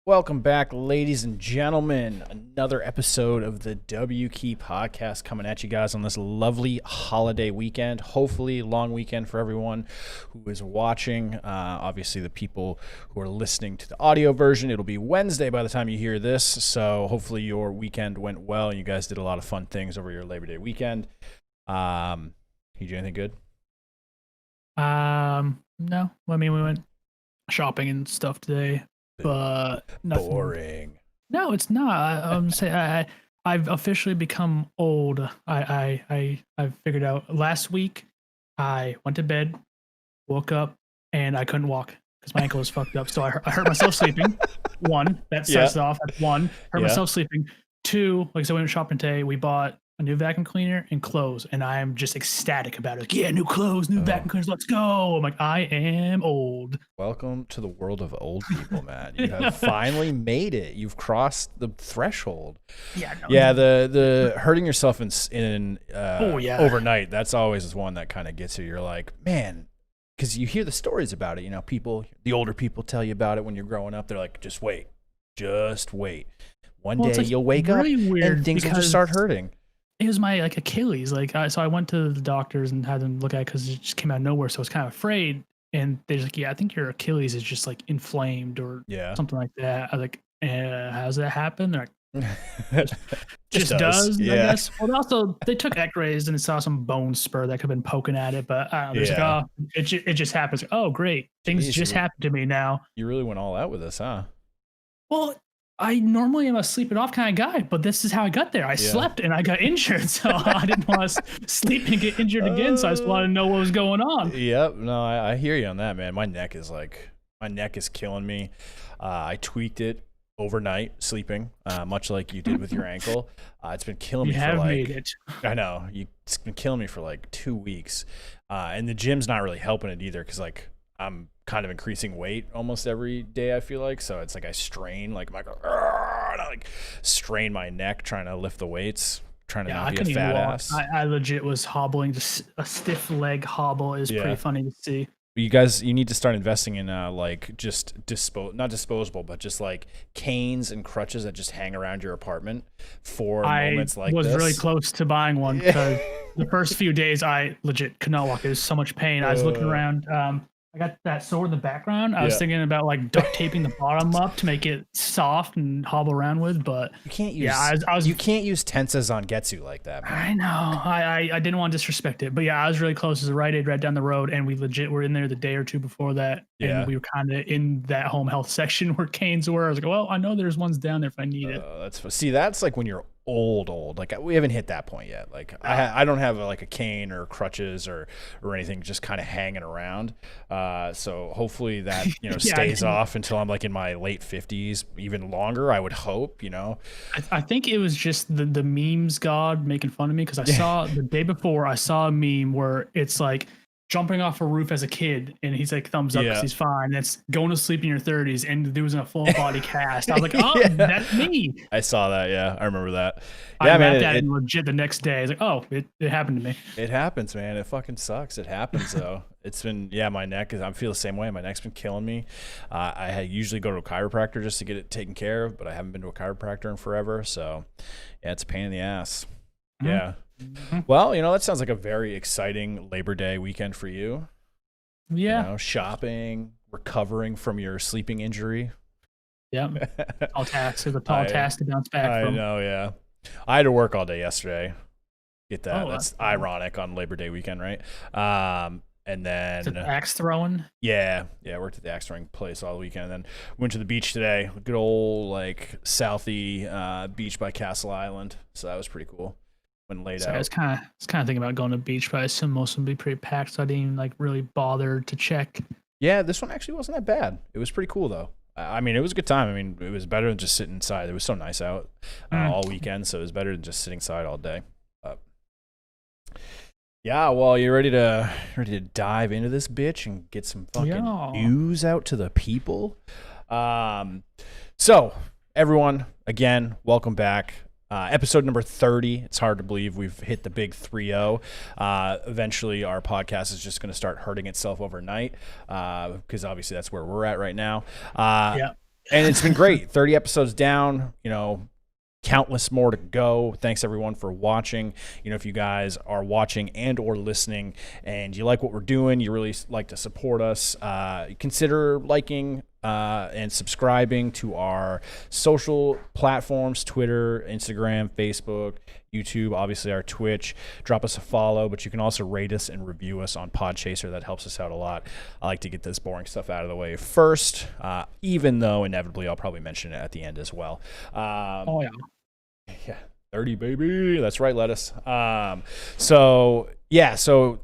Welcome back, ladies and gentlemen. Another episode of the W Key podcast coming at you guys on this lovely holiday weekend. Hopefully, long weekend for everyone who is watching. Obviously, the people who are listening to the audio version, it'll be Wednesday by the time you hear this. So hopefully your weekend went well and you guys did a lot of fun things over your Labor Day weekend. You do anything good? No. I mean, we went shopping and stuff today. But nothing. Boring. No, it's not. I'm saying I've officially become old. I've figured out. Last week, I went to bed, woke up, and I couldn't walk because my ankle was fucked up. So I hurt myself sleeping. One, that starts it off. That's one. Hurt myself sleeping. Two, like I said, we went shopping today. We bought a new vacuum cleaner and clothes, and I am just ecstatic about it. Like, yeah, new clothes, new vacuum cleaners, let's go. I'm like, I am old. Welcome to the world of old people, man. You have finally made it. You've crossed the threshold. Yeah, the hurting yourself in overnight, that's always one that kind of gets you. You're like, man, because you hear the stories about it. You know, the older people tell you about it when you're growing up. They're like, just wait. One day you'll wake up and things will just start hurting. It was my Achilles. So I went to the doctors and had them look at it because it just came out of nowhere. So I was kind of afraid. And they're like, yeah, I think your Achilles is just like inflamed or something like that. I was like, how does that happen? They're like, just does, I guess. Well, also they took X-rays and saw some bone spur that could have been poking at it, but I don't know. Like, oh, it just happens. Oh, great, things just happened to me now. You really went all out with this, huh? Well, I normally am a sleep it off kind of guy, but this is how I got there. I slept and I got injured, so I didn't want to sleep and get injured again. So I just wanted to know what was going on. Yep, no, I hear you on that, man. My neck is killing me. I tweaked it overnight sleeping, much like you did with your ankle. It's been killing me for made it. I know it's been killing me for like 2 weeks, and the gym's not really helping it either because I'm kind of increasing weight almost every day, I feel like. So it's like I strain, like I strain my neck trying to lift the weights, trying to not be a fat ass. I legit was hobbling. Just a stiff leg hobble is pretty funny to see. You need to start investing in just not disposable, but just like canes and crutches that just hang around your apartment for moments like this. I was really close to buying one because the first few days I legit could not walk. It was so much pain. I was looking around. I got that sore in the background. I was thinking about duct taping the bottom up to make it soft and hobble around with, but you can't use. You can't use Tensa's Zangetsu like that, man. I know. I didn't want to disrespect it, but I was really close. It was a Rite Aid right down the road, and we legit were in there the day or two before that, and we were kind of in that home health section where canes were. I was like, well, I know there's ones down there if I need it. That's like when you're old. Like we haven't hit that point yet. Like I don't have a cane or crutches or anything just kind of hanging around. So hopefully that stays off until I'm like in my late 50s, even longer. I would hope. I think it was just the memes god making fun of me because I saw the day before I saw a meme where it's like jumping off a roof as a kid, and he's like thumbs up because he's fine. That's going to sleep in your 30s, and the dude was in a full body cast. I was like, oh, that's me. I saw that. Yeah, I remember that. I laughed at it legit the next day. I was like, oh, it happened to me. It happens, man. It fucking sucks. It happens though. It's been my neck I feel the same way. My neck's been killing me. I usually go to a chiropractor just to get it taken care of, but I haven't been to a chiropractor in forever. So it's a pain in the ass. Mm-hmm. Yeah. Mm-hmm. Well, that sounds like a very exciting Labor Day weekend for you. Yeah. Shopping, recovering from your sleeping injury. Yeah. Tall task. It's a tall task to bounce back from. I know, yeah. I had to work all day yesterday. Get that. That's ironic on Labor Day weekend, right? And then axe throwing. Yeah. I worked at the axe throwing place all weekend, and then went to the beach today. Good old Southie beach by Castle Island. So that was pretty cool. When laid out. I was kind of thinking about going to the beach, but I assume most would be pretty packed, so I didn't even really bother to check. Yeah, this one actually wasn't that bad. It was pretty cool though. I mean, it was a good time. I mean, it was better than just sitting inside. It was so nice out all weekend, so it was better than just sitting inside all day. Yeah, well, you ready to dive into this bitch and get some fucking news out to the people? So, everyone, again, welcome back. Episode number 30. It's hard to believe we've hit the big 3-0. Eventually, our podcast is just going to start hurting itself overnight because obviously that's where we're at right now. And it's been great. 30 episodes down, countless more to go. Thanks everyone for watching. If you guys are watching and or listening and you like what we're doing, you really like to support us, consider liking and subscribing to our social platforms, Twitter, Instagram, Facebook, YouTube, obviously our Twitch. Drop us a follow, but you can also rate us and review us on Podchaser. That helps us out a lot. I like to get this boring stuff out of the way first, even though inevitably I'll probably mention it at the end as well. Yeah, 30, baby. That's right, lettuce. So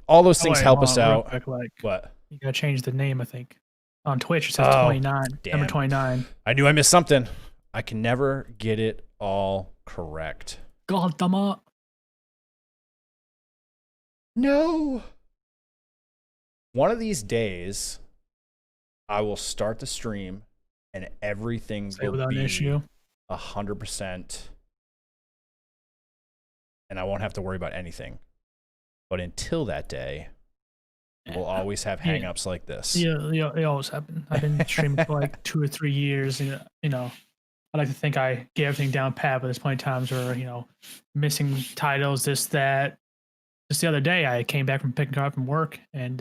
all those things help us out. Quick, what? You gotta change the name, I think. On Twitch, it says 29. Damn. Number 29. I knew I missed something. I can never get it all correct. God damn it. No. One of these days, I will start the stream and everything will be 100%. And I won't have to worry about anything. But until that day, we'll always have hang-ups like this. Yeah, it always happen. I've been streaming for like 2 or 3 years, and I like to think I get everything down pat, but there's plenty of times where missing titles, this, that. Just the other day, I came back from picking up from work, and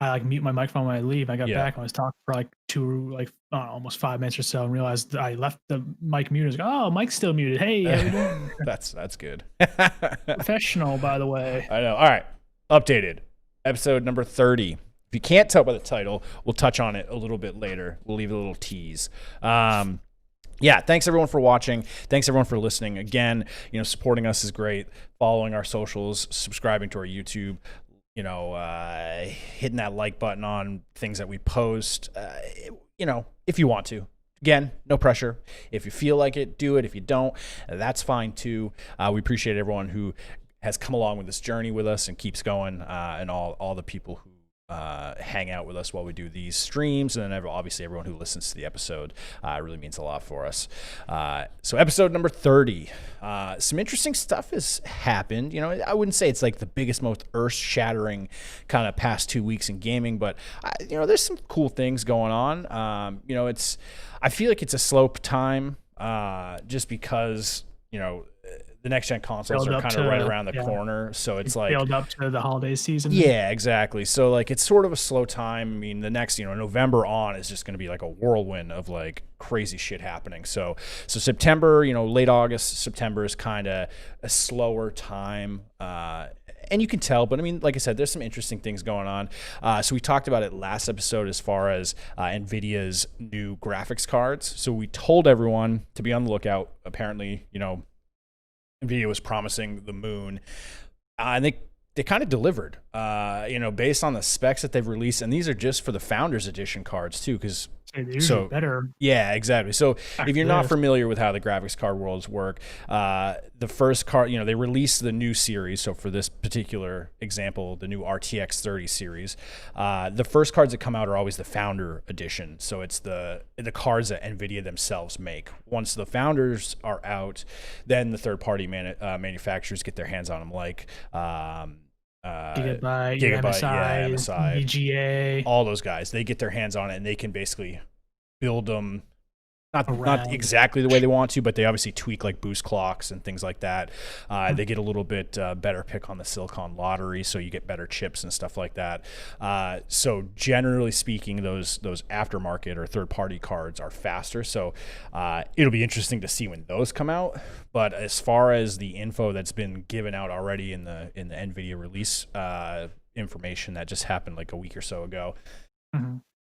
I mute my microphone when I leave. I got back and I was talking for almost 5 minutes or so, and realized I left the mic muted. Oh, mic's still muted. Hey, how you doing? That's good. Professional, by the way. I know. All right, updated episode number 30. If you can't tell by the title, we'll touch on it a little bit later. We'll leave a little tease. Thanks everyone for watching. Thanks everyone for listening. Again, supporting us is great. Following our socials, subscribing to our YouTube, hitting that like button on things that we post, if you want to. Again, no pressure. If you feel like it, do it. If you don't, that's fine too. We appreciate everyone who has come along with this journey with us and keeps going, and all the people who hang out with us while we do these streams, and then obviously everyone who listens to the episode. It really means a lot for us. So episode number 30, some interesting stuff has happened. I wouldn't say it's like the biggest, most earth-shattering kind of past 2 weeks in gaming, but there's some cool things going on. I feel like it's a slow time, just because the next gen consoles are kind of right around the corner, so it's like build up to the holiday season. Yeah, exactly. So it's sort of a slow time. I mean, the next November on is just going to be like a whirlwind of crazy shit happening. So September, late August, September is kind of a slower time. And you can tell, but I mean, like I said, there's some interesting things going on. So we talked about it last episode as far as NVIDIA's new graphics cards. So we told everyone to be on the lookout. Apparently, NVIDIA was promising the moon. And they kind of delivered, based on the specs that they've released. And these are just for the Founders Edition cards, too, because better. Yeah, exactly. So if you're not familiar with how the graphics card worlds work, the first card, they released the new series. So for this particular example, the new RTX 30 series, the first cards that come out are always the Founder Edition. So it's the cards that NVIDIA themselves make. Once the Founders are out, then the third-party manufacturers get their hands on them, like Gigabyte, MSI, VGA, all those guys. They get their hands on it and they can basically build them not exactly the way they want to, but they obviously tweak boost clocks and things like that. They get a little bit better pick on the silicon lottery, so you get better chips and stuff like that. So generally speaking, those aftermarket or third-party cards are faster. So it'll be interesting to see when those come out. But as far as the info that's been given out already in the NVIDIA release information that just happened a week or so ago,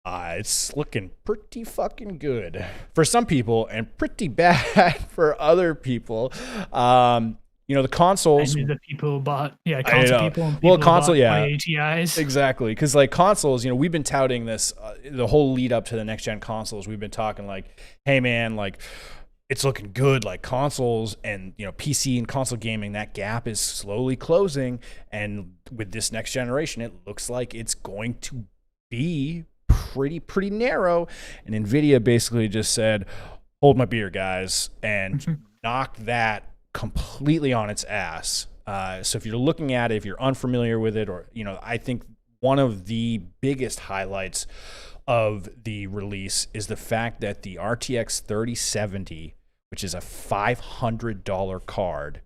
it's looking pretty fucking good for some people and pretty bad for other people. The consoles. The people who bought, console people. And people well, console, ATIs. Exactly, because consoles, we've been touting this the whole lead up to the next gen consoles. We've been talking hey man, it's looking good. Consoles and PC and console gaming, that gap is slowly closing, and with this next generation, it looks like it's going to be pretty narrow. And NVIDIA basically just said, hold my beer, guys, and knocked that completely on its ass. So if you're looking at it, if you're unfamiliar with it, or I think one of the biggest highlights of the release is the fact that the RTX 3070, which is a $500 card,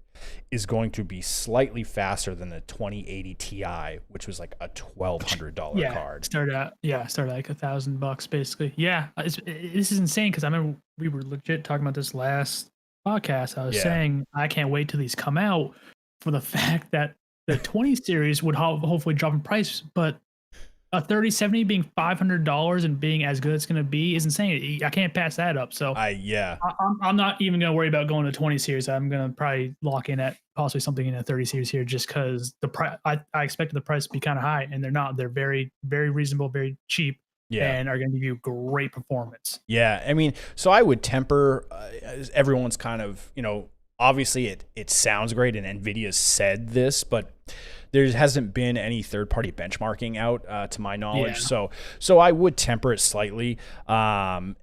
is going to be slightly faster than the 2080 Ti, which was like a $1,200 card. Started at like $1,000 basically. Yeah, this is insane because I remember we were legit talking about this last podcast. I was saying I can't wait till these come out for the fact that the 20 series would hopefully drop in price, but a 3070 being $500 and being as good as it's going to be is insane. I can't pass that up. So I'm not even going to worry about going to 20 series. I'm going to probably lock in at possibly something in a 30 series here, just because the price. I expected the price to be kind of high, and they're not. They're very, very reasonable, very cheap, and are going to give you great performance. Yeah, I mean, so I would temper. Everyone's kind of, obviously it sounds great, and NVIDIA said this, but there hasn't been any third-party benchmarking out to my knowledge. So I would temper it slightly. But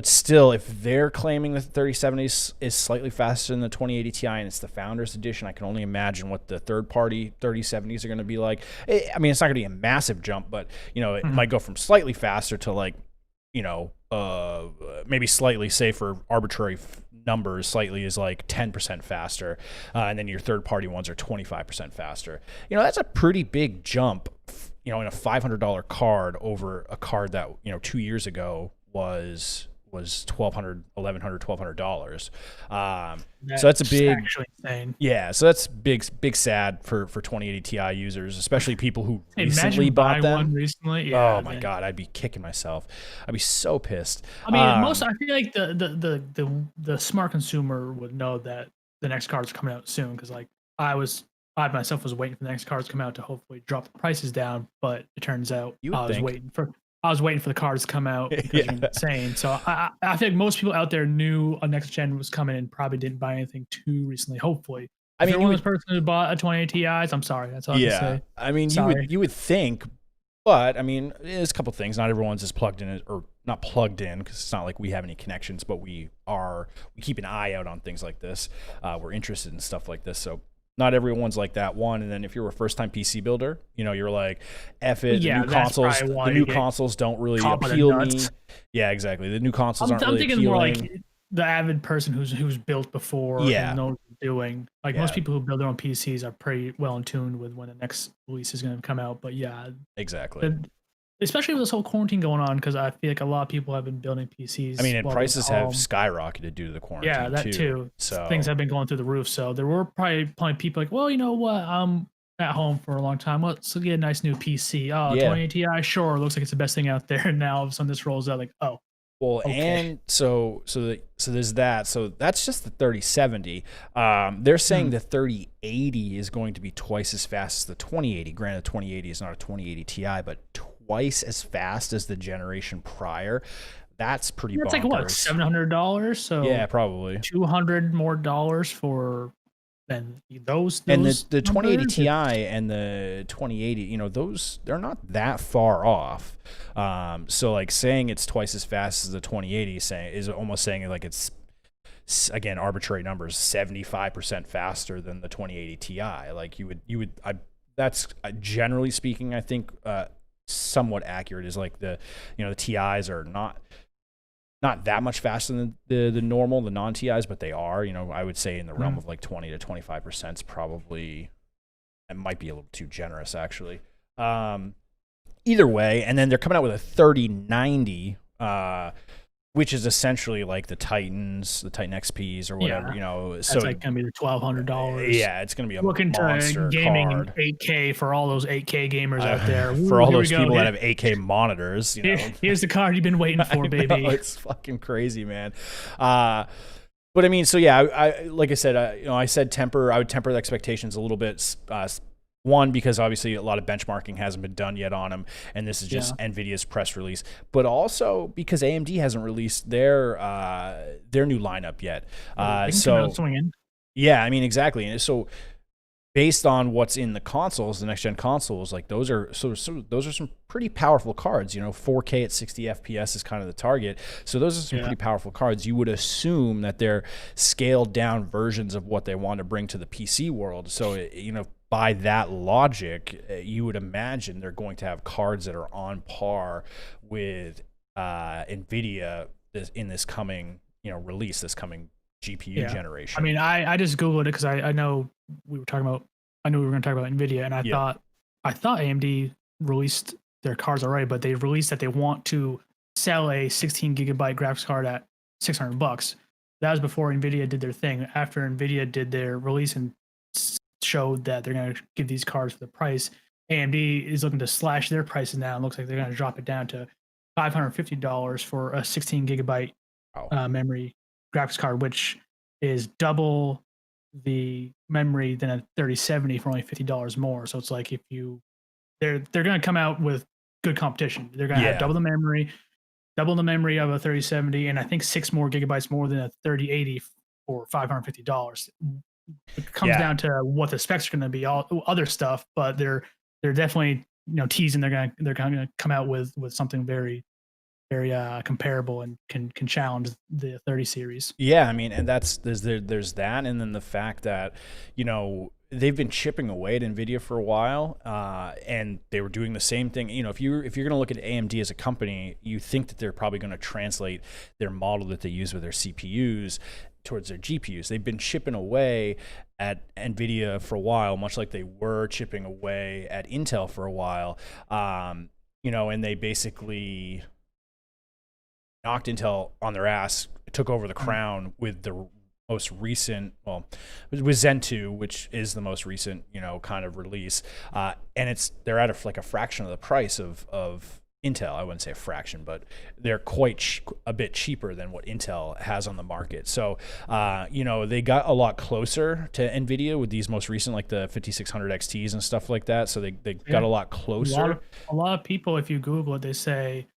still, if they're claiming that the 3070 is slightly faster than the 2080 Ti and it's the Founders Edition, I can only imagine what the third-party 3070s are going to be like. I mean, it's not going to be a massive jump, but, it might go from slightly faster to like, maybe slightly, say for arbitrary numbers, slightly is like 10% faster, and then your third-party ones are 25% faster. That's a pretty big jump, in a $500 card over a card that 2 years ago was $1,200, $1,100, $1,200. So that's a big, actually insane. Yeah. So that's big sad for 2080 Ti users, especially people who recently bought them. One recently. Yeah, oh my God, I'd be kicking myself. I'd be so pissed. I mean, I feel like the smart consumer would know that the next card's coming out soon, because like I myself was waiting for the next cards to come out to hopefully drop the prices down, but it turns out I was waiting for the cards to come out because it's insane. So I feel like most people out there knew a next gen was coming and probably didn't buy anything too recently. Hopefully, I mean, you're one of those person who bought a 2080 Ti's, I'm sorry. That's all I can say. I mean, you would think, but I mean, there's a couple things. Not everyone's as plugged in, or not plugged in, because it's not like we have any connections, but we keep an eye out on things like this. We're interested in stuff like this, so. Not everyone's like that one, and then if you're a first-time PC builder, you're like, "F it." Yeah, the new consoles don't really appeal me. Yeah, exactly. The new consoles aren't really appealing. I'm thinking more like the avid person who's built before and knows what they're doing. Like most people who build their own PCs are pretty well in tune with when the next release is going to come out. But yeah, exactly. Especially with this whole quarantine going on, because I feel like a lot of people have been building PCs. I mean, and prices have skyrocketed due to the quarantine. Yeah, that too. So things have been going through the roof. So there were probably people like, well, you know what? I'm at home for a long time. Let's get a nice new PC. Oh, 2080 Ti, sure. Looks like it's the best thing out there. And now all of a sudden this rolls out like, oh. Well, okay. And so there's that. So that's just the 3070. They're saying the 3080 is going to be twice as fast as the 2080. Granted, the 2080 is not a 2080 Ti, but twice as fast as the generation prior. That's pretty bonkers. It's like what, $700? So yeah, probably $200 more for than those. And the 2080 Ti and the 2080, those, they're not that far off. So like saying it's twice as fast as the 2080 is almost saying like it's, again, arbitrary numbers, 75% faster than the 2080 Ti. Like that's generally speaking, I think, somewhat accurate. Is like the TIs are not that much faster than the non-TIs, but they are, I would say in the realm of like 20 to 25% is probably, it might be a little too generous actually. Either way, and then they're coming out with a 3090, which is essentially like the Titan XPs or whatever, So it's like gonna be the $1,200. Yeah, it's gonna be a looking monster to gaming card. 8K for all those 8K gamers out there. For all those people that have 8K monitors, here's the card you've been waiting for, baby. It's fucking crazy, man. But I mean, so yeah, I like I said, I said I would temper the expectations a little bit. One, because obviously a lot of benchmarking hasn't been done yet on them, and this is just NVIDIA's press release. But also because AMD hasn't released their new lineup yet. Yeah, I mean, exactly. And so based on what's in the consoles, the next gen consoles, like those are some pretty powerful cards. 4K at 60 FPS is kind of the target. So those are some pretty powerful cards. You would assume that they're scaled down versions of what they want to bring to the PC world. So by that logic, you would imagine they're going to have cards that are on par with NVIDIA in this coming, release, this coming GPU generation. I mean, I just Googled it because I know we were talking about, I knew we were going to talk about NVIDIA, and I thought AMD released their cards already, but they released that they want to sell a 16 gigabyte graphics card at $600. That was before NVIDIA did their thing. After NVIDIA did their release and showed that they're going to give these cards for the price, AMD is looking to slash their prices now. It looks like they're going to drop it down to $550 for a 16 gigabyte memory graphics card, which is double the memory than a 3070 for only $50 more. So it's like they're going to come out with good competition. They're going to have double the memory of a 3070, and I think 6 more gigabytes more than a 3080 for $550. It comes down to what the specs are going to be, all other stuff, but they're definitely teasing they're going to come out with something very comparable and can challenge the 30 series. Yeah, I mean, and there's that, and then the fact that they've been chipping away at NVIDIA for a while, and they were doing the same thing. If you're going to look at AMD as a company, you think that they're probably going to translate their model that they use with their CPUs towards their GPUs. They've been chipping away at NVIDIA for a while, much like they were chipping away at Intel for a while, and they basically knocked Intel on their ass, took over the crown with the most recent, with Zen 2, which is the most recent, kind of release. And they're at a fraction of the price of Intel. I wouldn't say a fraction, but they're quite a bit cheaper than what Intel has on the market. So, they got a lot closer to NVIDIA with these most recent, like the 5600 XTs and stuff like that. So they got a lot closer. A lot of people, if you Google it, they say,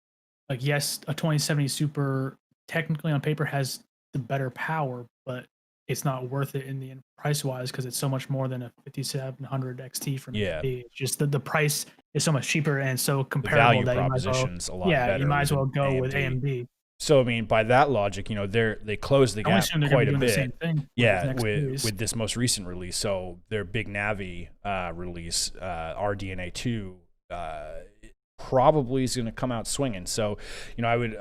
like, yes, a 2070 Super technically on paper has the better power, but it's not worth it in the end price-wise because it's so much more than a 5700 XT from AMD. It's just the price is so much cheaper and so comparable that you might as well go AMD. With AMD. So I mean, by that logic, they closed the gap quite a bit. With this most recent release. So their Big Navi release, RDNA 2. Probably is going to come out swinging. So, I would,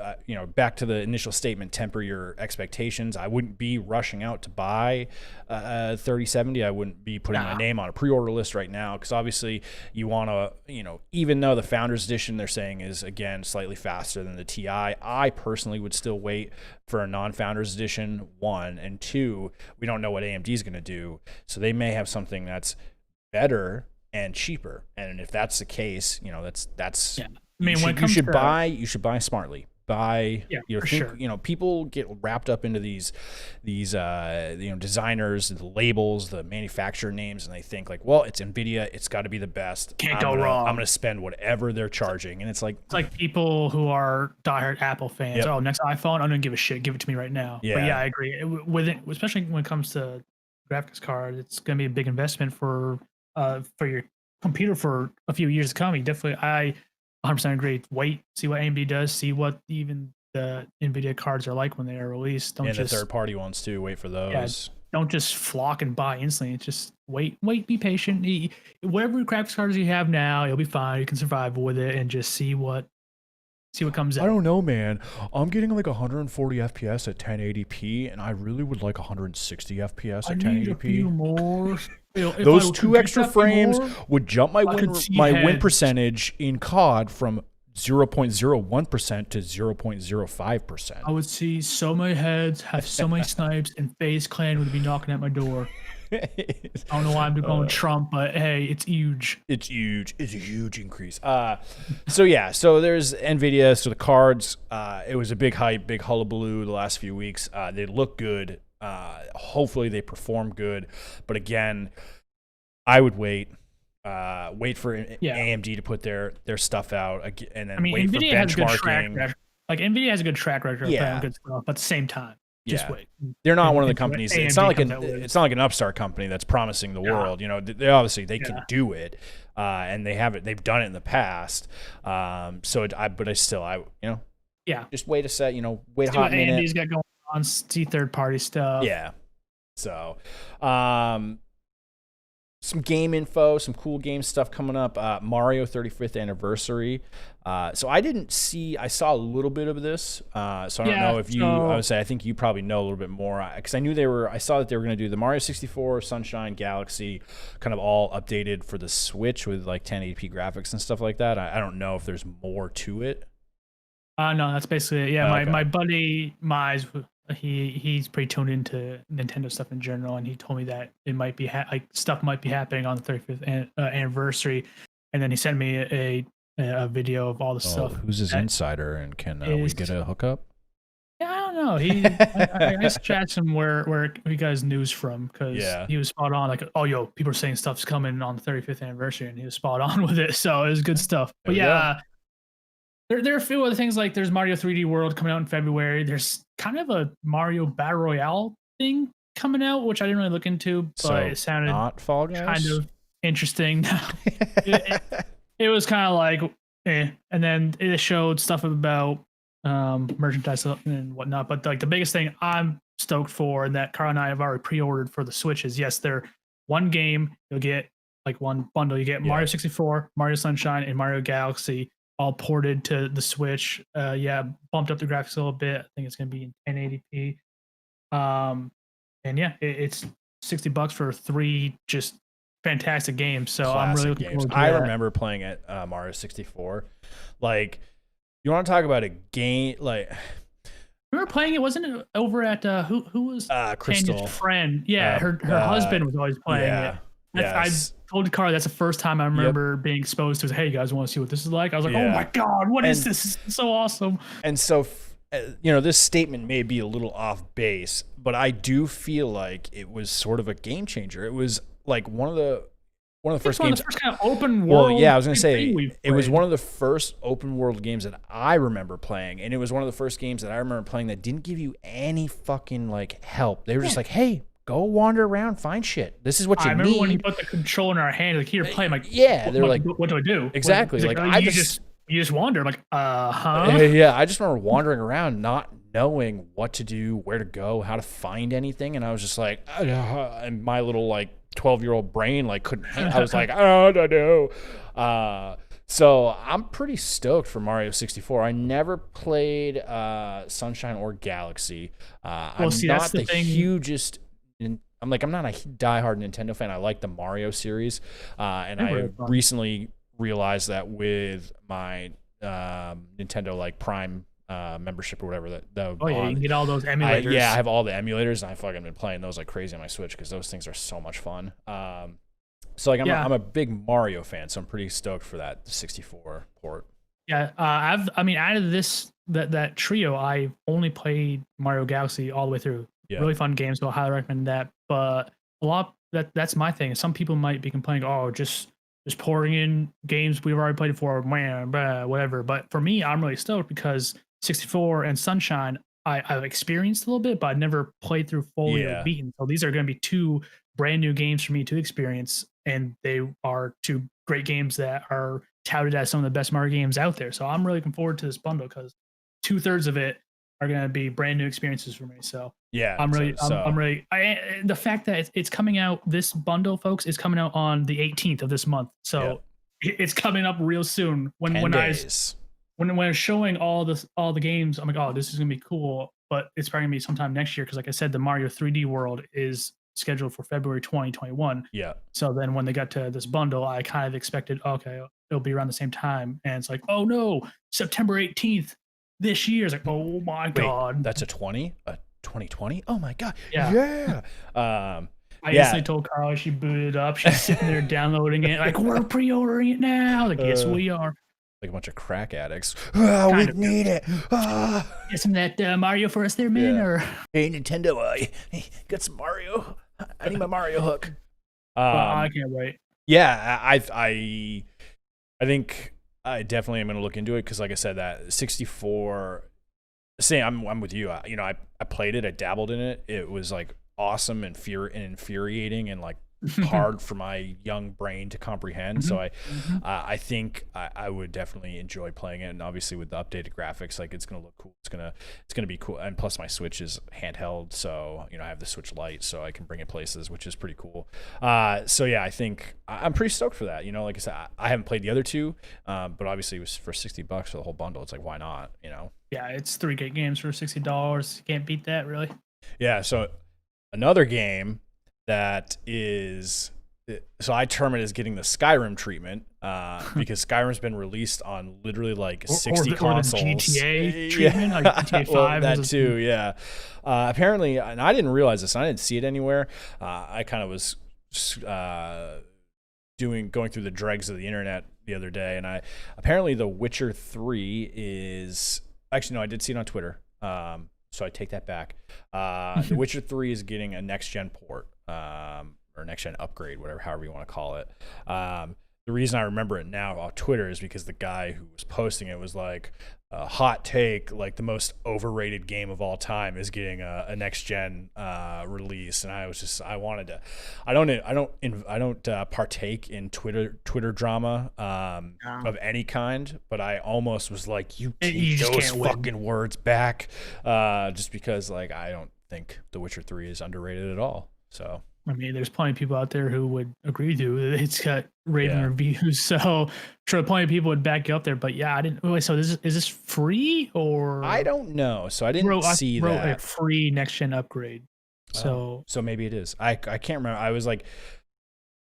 back to the initial statement, temper your expectations. I wouldn't be rushing out to buy a 3070. I wouldn't be putting my name on a pre-order list right now because obviously you want to, even though the Founders Edition they're saying is, again, slightly faster than the Ti, I personally would still wait for a non-Founders Edition, 1, and 2. We don't know what AMD is going to do. So they may have something that's better and cheaper, and if that's the case, that's. Yeah. I mean, you should buy smartly. People get wrapped up into these designers, the labels, the manufacturer names, and they think like, well, it's NVIDIA, it's got to be the best. Can't go wrong. I'm going to spend whatever they're charging, and it's like people who are diehard Apple fans. Yep. Oh, next iPhone, I don't give a shit. Give it to me right now. Yeah, but yeah, I agree. With it, especially when it comes to graphics card, it's going to be a big investment for your computer for a few years to come. I 100% agree. Wait, see what AMD does, see what even the NVIDIA cards are like when they are released. Don't just the third-party ones too. Wait for those. Yeah, don't just flock and buy instantly. Just wait, be patient. Whatever graphics cards you have now, you'll be fine. You can survive with it and just see what comes out. I don't know, man. I'm getting like 140 FPS at 1080p, and I really would like 160 FPS at 1080p. Need a few more. Those 2 extra frames would jump my win percentage in COD from 0.01% to 0.05%. I would see so many heads, have so many snipes, and FaZe Clan would be knocking at my door. I don't know why I'm going Trump, but hey, it's huge. It's huge. It's a huge increase. So there's NVIDIA. So the cards, it was a big hype, big hullabaloo the last few weeks. They look good. Hopefully they perform good. But again, I would wait for AMD to put their stuff out, and then wait NVIDIA for benchmarking. NVIDIA has a good track record of playing good stuff, but at the same time, just wait. They're not one of the companies. It's not like an upstart company that's promising the world. They obviously can do it, and they've done it in the past. Just wait a set. Wait a hot minute. AMD's got going on, see third party stuff. Yeah. So, some game info, some cool game stuff coming up. Mario 35th anniversary. So I saw a little bit of this. So I don't know if I would say, I think you probably know a little bit more, because I saw that they were going to do the Mario 64, Sunshine, Galaxy, kind of all updated for the Switch with like 1080p graphics and stuff like that. I don't know if there's more to it. No, that's basically it. Yeah, Okay. my buddy Mize, he's pretty tuned into Nintendo stuff in general, and he told me that it might be stuff might be happening on the 35th anniversary, and then he sent me a video of all the stuff. Who's his insider, and can we get a hookup? Yeah, I don't know. I just asked him where he got his news from, because he was spot on. Like, oh, yo, people are saying stuff's coming on the 35th anniversary, and he was spot on with it. So it was good stuff. But yeah. There are a few other things, like there's Mario 3D World coming out in February. There's kind of a Mario Battle Royale thing coming out, which I didn't really look into, but it sounded not Fall Guys? Kind of interesting. It was kind of like, eh. And then it showed stuff about merchandise and whatnot. But like the biggest thing I'm stoked for, and that Carl and I have already pre-ordered for the Switch, is they're one game. You'll get like one bundle. You get Mario 64, Mario Sunshine, and Mario Galaxy, all ported to the Switch. Bumped up the graphics a little bit. I think it's going to be in 1080p. It's $60 for 3 just fantastic games. So classic I'm really looking forward to I that. remember playing it Mario 64. Like, you want to talk about a game like. We were playing it, wasn't it over at who was Crystal Tanya's friend? Yeah, her husband was always playing it. I told Carl that's the first time I remember being exposed to. Hey, you guys want to see what this is like? I was like, oh my god, what is this? This is so awesome. And so, this statement may be a little off base, but I do feel like it was sort of a game changer. It was like one of the first games. The first kind of open world. Well, yeah, I was gonna say it was one of the first open world games that I remember playing, and it was one of the first games that I remember playing that didn't give you any fucking like help. They were just like, hey, go wander around, find shit. This is what you need. I remember when he put the controller in our hand, like, here, play. I'm like, they're like, what do I do? Exactly. Like, you just wander. I'm like, Yeah, I just remember wandering around, not knowing what to do, where to go, how to find anything, and I was just like, and my little like 12-year-old brain like couldn't. I was like, I don't know. So I'm pretty stoked for Mario 64. I never played Sunshine or Galaxy. I'm not the hugest. I'm not a diehard Nintendo fan. I like the Mario series, and I recently realized that with my Nintendo like Prime membership or whatever. You can get all those emulators. I have all the emulators, and I've fucking been playing those like crazy on my Switch because those things are so much fun. So like I'm a big Mario fan, so I'm pretty stoked for that 64 port. Yeah, out of this that trio, I only played Mario Galaxy all the way through. Yeah. Really fun game, so I highly recommend that. But that's my thing. Some people might be complaining, oh, just pouring in games we've already played before, whatever. But for me, I'm really stoked because 64 and Sunshine, I've experienced a little bit, but I've never played through fully or beaten. So these are going to be 2 brand new games for me to experience, and they are 2 great games that are touted as some of the best Mario games out there. So I'm really looking forward to this bundle because 2/3 of it are going to be brand new experiences for me. So I'm really the fact that it's coming out, this bundle, folks, is coming out on the 18th of this month. So it's coming up real soon. When I was showing all the games, I'm like, oh, this is going to be cool, but it's probably going to be sometime next year. Cause like I said, the Mario 3D World is scheduled for February 2021. Yeah. So then when they got to this bundle, I kind of expected, okay, it'll be around the same time. And it's like, oh no, September 18th. This year is like, oh my god, that's a 2020. Oh my god, yeah. I instantly told Carla she booted it up. She's sitting there downloading it, like, we're pre-ordering it now. Like, yes, we are. Like a bunch of crack addicts. We need it. Get some of that Mario for us, there, man. Or hey, Nintendo, got some Mario. I need my Mario hook. I can't wait. Yeah, I think I definitely am going to look into it because, like I said, that 64. I'm with you. I played it. I dabbled in it. It was like awesome and infuriating and like hard for my young brain to comprehend. So Mhm. I think I would definitely enjoy playing it, and obviously with the updated graphics, like it's gonna look cool. It's gonna be cool, and plus my Switch is handheld, so I have the Switch Lite, so I can bring it places, which is pretty cool. So yeah, I think I'm pretty stoked for that. Like I said, I haven't played the other two, but obviously it was for $60 for the whole bundle. It's like, why not? Yeah, it's 3 great games for $60. Can't beat that, really. Yeah. So another game that is so I term it as getting the Skyrim treatment because Skyrim's been released on literally like 60 consoles. Or the GTA treatment, like GTA 5. Well, that too, yeah. Apparently, and I didn't realize this, and I didn't see it anywhere. I kind of was going through the dregs of the internet the other day, and apparently The Witcher 3 is actually, no, I did see it on Twitter. So I take that back. The Witcher 3 is getting a next-gen port, or next-gen upgrade, however you want to call it. The reason I remember it now on Twitter is because the guy who was posting it was like, a hot take, like the most overrated game of all time is getting a next-gen release, and I don't partake in Twitter drama of any kind, but I almost was like, you take those fucking words back, just because like I don't think The Witcher 3 is underrated at all. So I mean, there's plenty of people out there who would agree with you. It's got raving reviews, so sure, plenty of people would back you up there. But yeah, I didn't. Wait, so is this free or? I don't know. So I didn't see that. A free next gen upgrade. So maybe it is. I can't remember. I was like,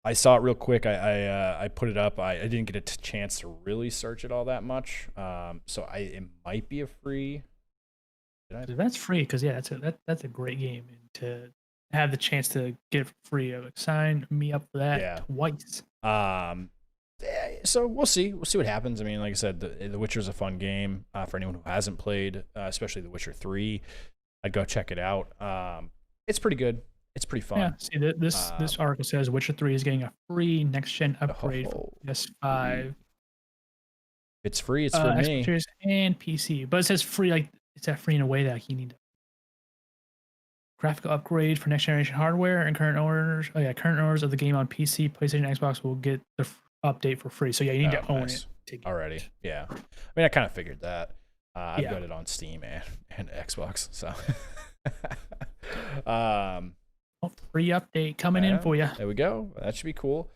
I saw it real quick. I put it up. I didn't get a chance to really search it all that much. So it might be a free. That's free because that's a great game, and to have the chance to get it for free, I would sign me up for that twice. So we'll see. We'll see what happens. I mean, like I said, The Witcher is a fun game for anyone who hasn't played, especially The Witcher 3. I'd go check it out. It's pretty good. It's pretty fun. Yeah. See, this article says Witcher 3 is getting a free next gen upgrade for PS5. It's free. It's for me. Xbox and PC, but it says free. Like it's that free in a way that you need to. Graphical upgrade for next generation hardware and current owners. Current owners of the game on PC, PlayStation, and Xbox will get the update for free. So yeah, you need to own it already. Yeah, I mean, I kind of figured that. I've got it on Steam and Xbox. So, free update coming in for you. There we go. That should be cool.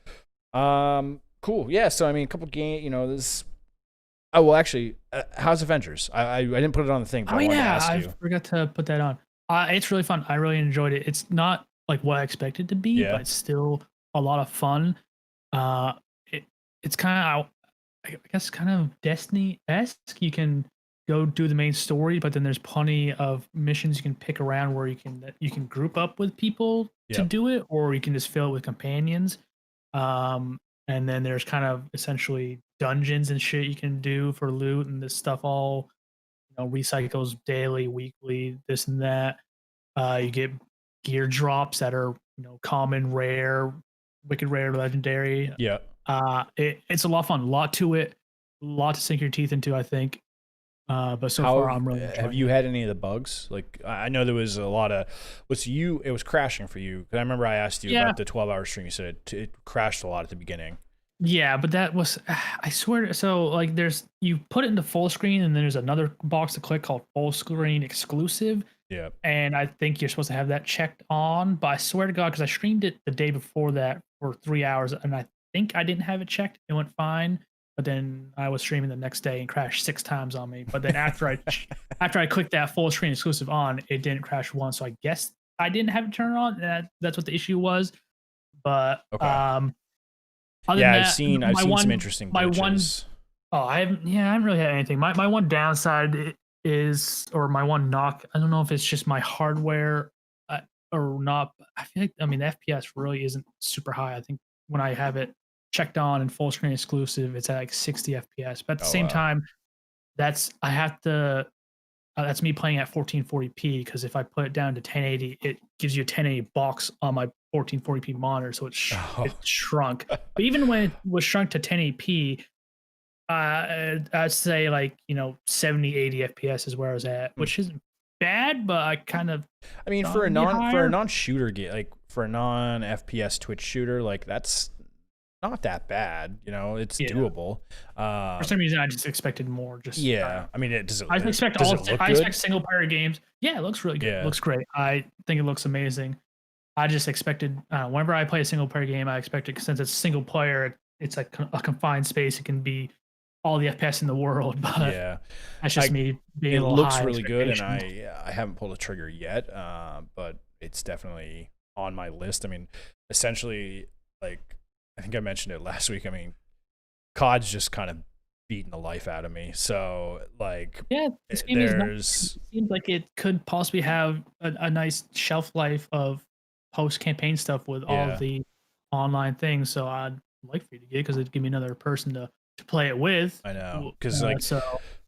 Cool. Yeah. So I mean, a couple games. This. Oh well, actually, how's Avengers? I didn't put it on the thing, but I wanted to ask you. I forgot to put that on. It's really fun. I really enjoyed it. It's not like what I expected it to be, but it's still a lot of fun. It's kind of, I guess, kind of Destiny-esque. You can go do the main story, but then there's plenty of missions you can pick around where you can group up with people to do it, or you can just fill it with companions. And then there's kind of essentially dungeons and shit you can do for loot, and this stuff all recycles daily, weekly, this and that. You get gear drops that are common, rare, wicked rare, legendary. Yeah. It's a lot of fun, a lot to it, a lot to sink your teeth into, I think. But so far I'm really enjoying Have you had any of the bugs? Like I know there was a lot of it was crashing for you, because I remember I asked you about the 12-hour stream. You said it crashed a lot at the beginning. Yeah, but that was, I swear. So like you put it into full screen, and then there's another box to click called full screen exclusive. Yeah. And I think you're supposed to have that checked on, but I swear to God, because I streamed it the day before that for 3 hours, and I think I didn't have it checked. It went fine, but then I was streaming the next day and crashed 6 times on me. But then after I clicked that full screen exclusive on, it didn't crash once. So I guess I didn't have it turned on. That's what the issue was. But I've seen some interesting glitches. I haven't really had anything. My one downside is, or my one knock, I don't know if it's just my hardware or not. I feel like, the FPS really isn't super high. I think when I have it checked on and full screen exclusive, it's at like 60 FPS. But at the same time, that's me playing at 1440p, because if I put it down to 1080, it gives you a 1080 box on my 1440p monitor, so it's shrunk. But even when it was shrunk to 1080p, I'd say like 70, 80 FPS is where I was at, which isn't bad, but I kind of I mean, thought for a it'd be higher. non-shooter game, like for a non-FPS Twitch shooter, like that's not that bad. You know, it's Yeah. doable. For some reason, I just expected more. Just I don't Yeah, know. I mean, does I expect it look I good? expect single player games. Yeah, it looks really good. It Yeah, looks great. I think it looks amazing. I just expected whenever I play a single player game, I expect it since it's single player, it's like a confined space. It can be all the FPS in the world, but yeah. that's just I me being It a little looks high really good, and expectations. I haven't pulled a trigger yet, but it's definitely on my list. I mean, essentially, like I think I mentioned it last week. I mean, COD's just kind of beating the life out of me. So like, Yeah, this game is nice. there's It seems like it could possibly have a nice shelf life of post campaign stuff with all of yeah, the online things. So I'd like for you to get it because it'd give me another person to play it with. I know because like So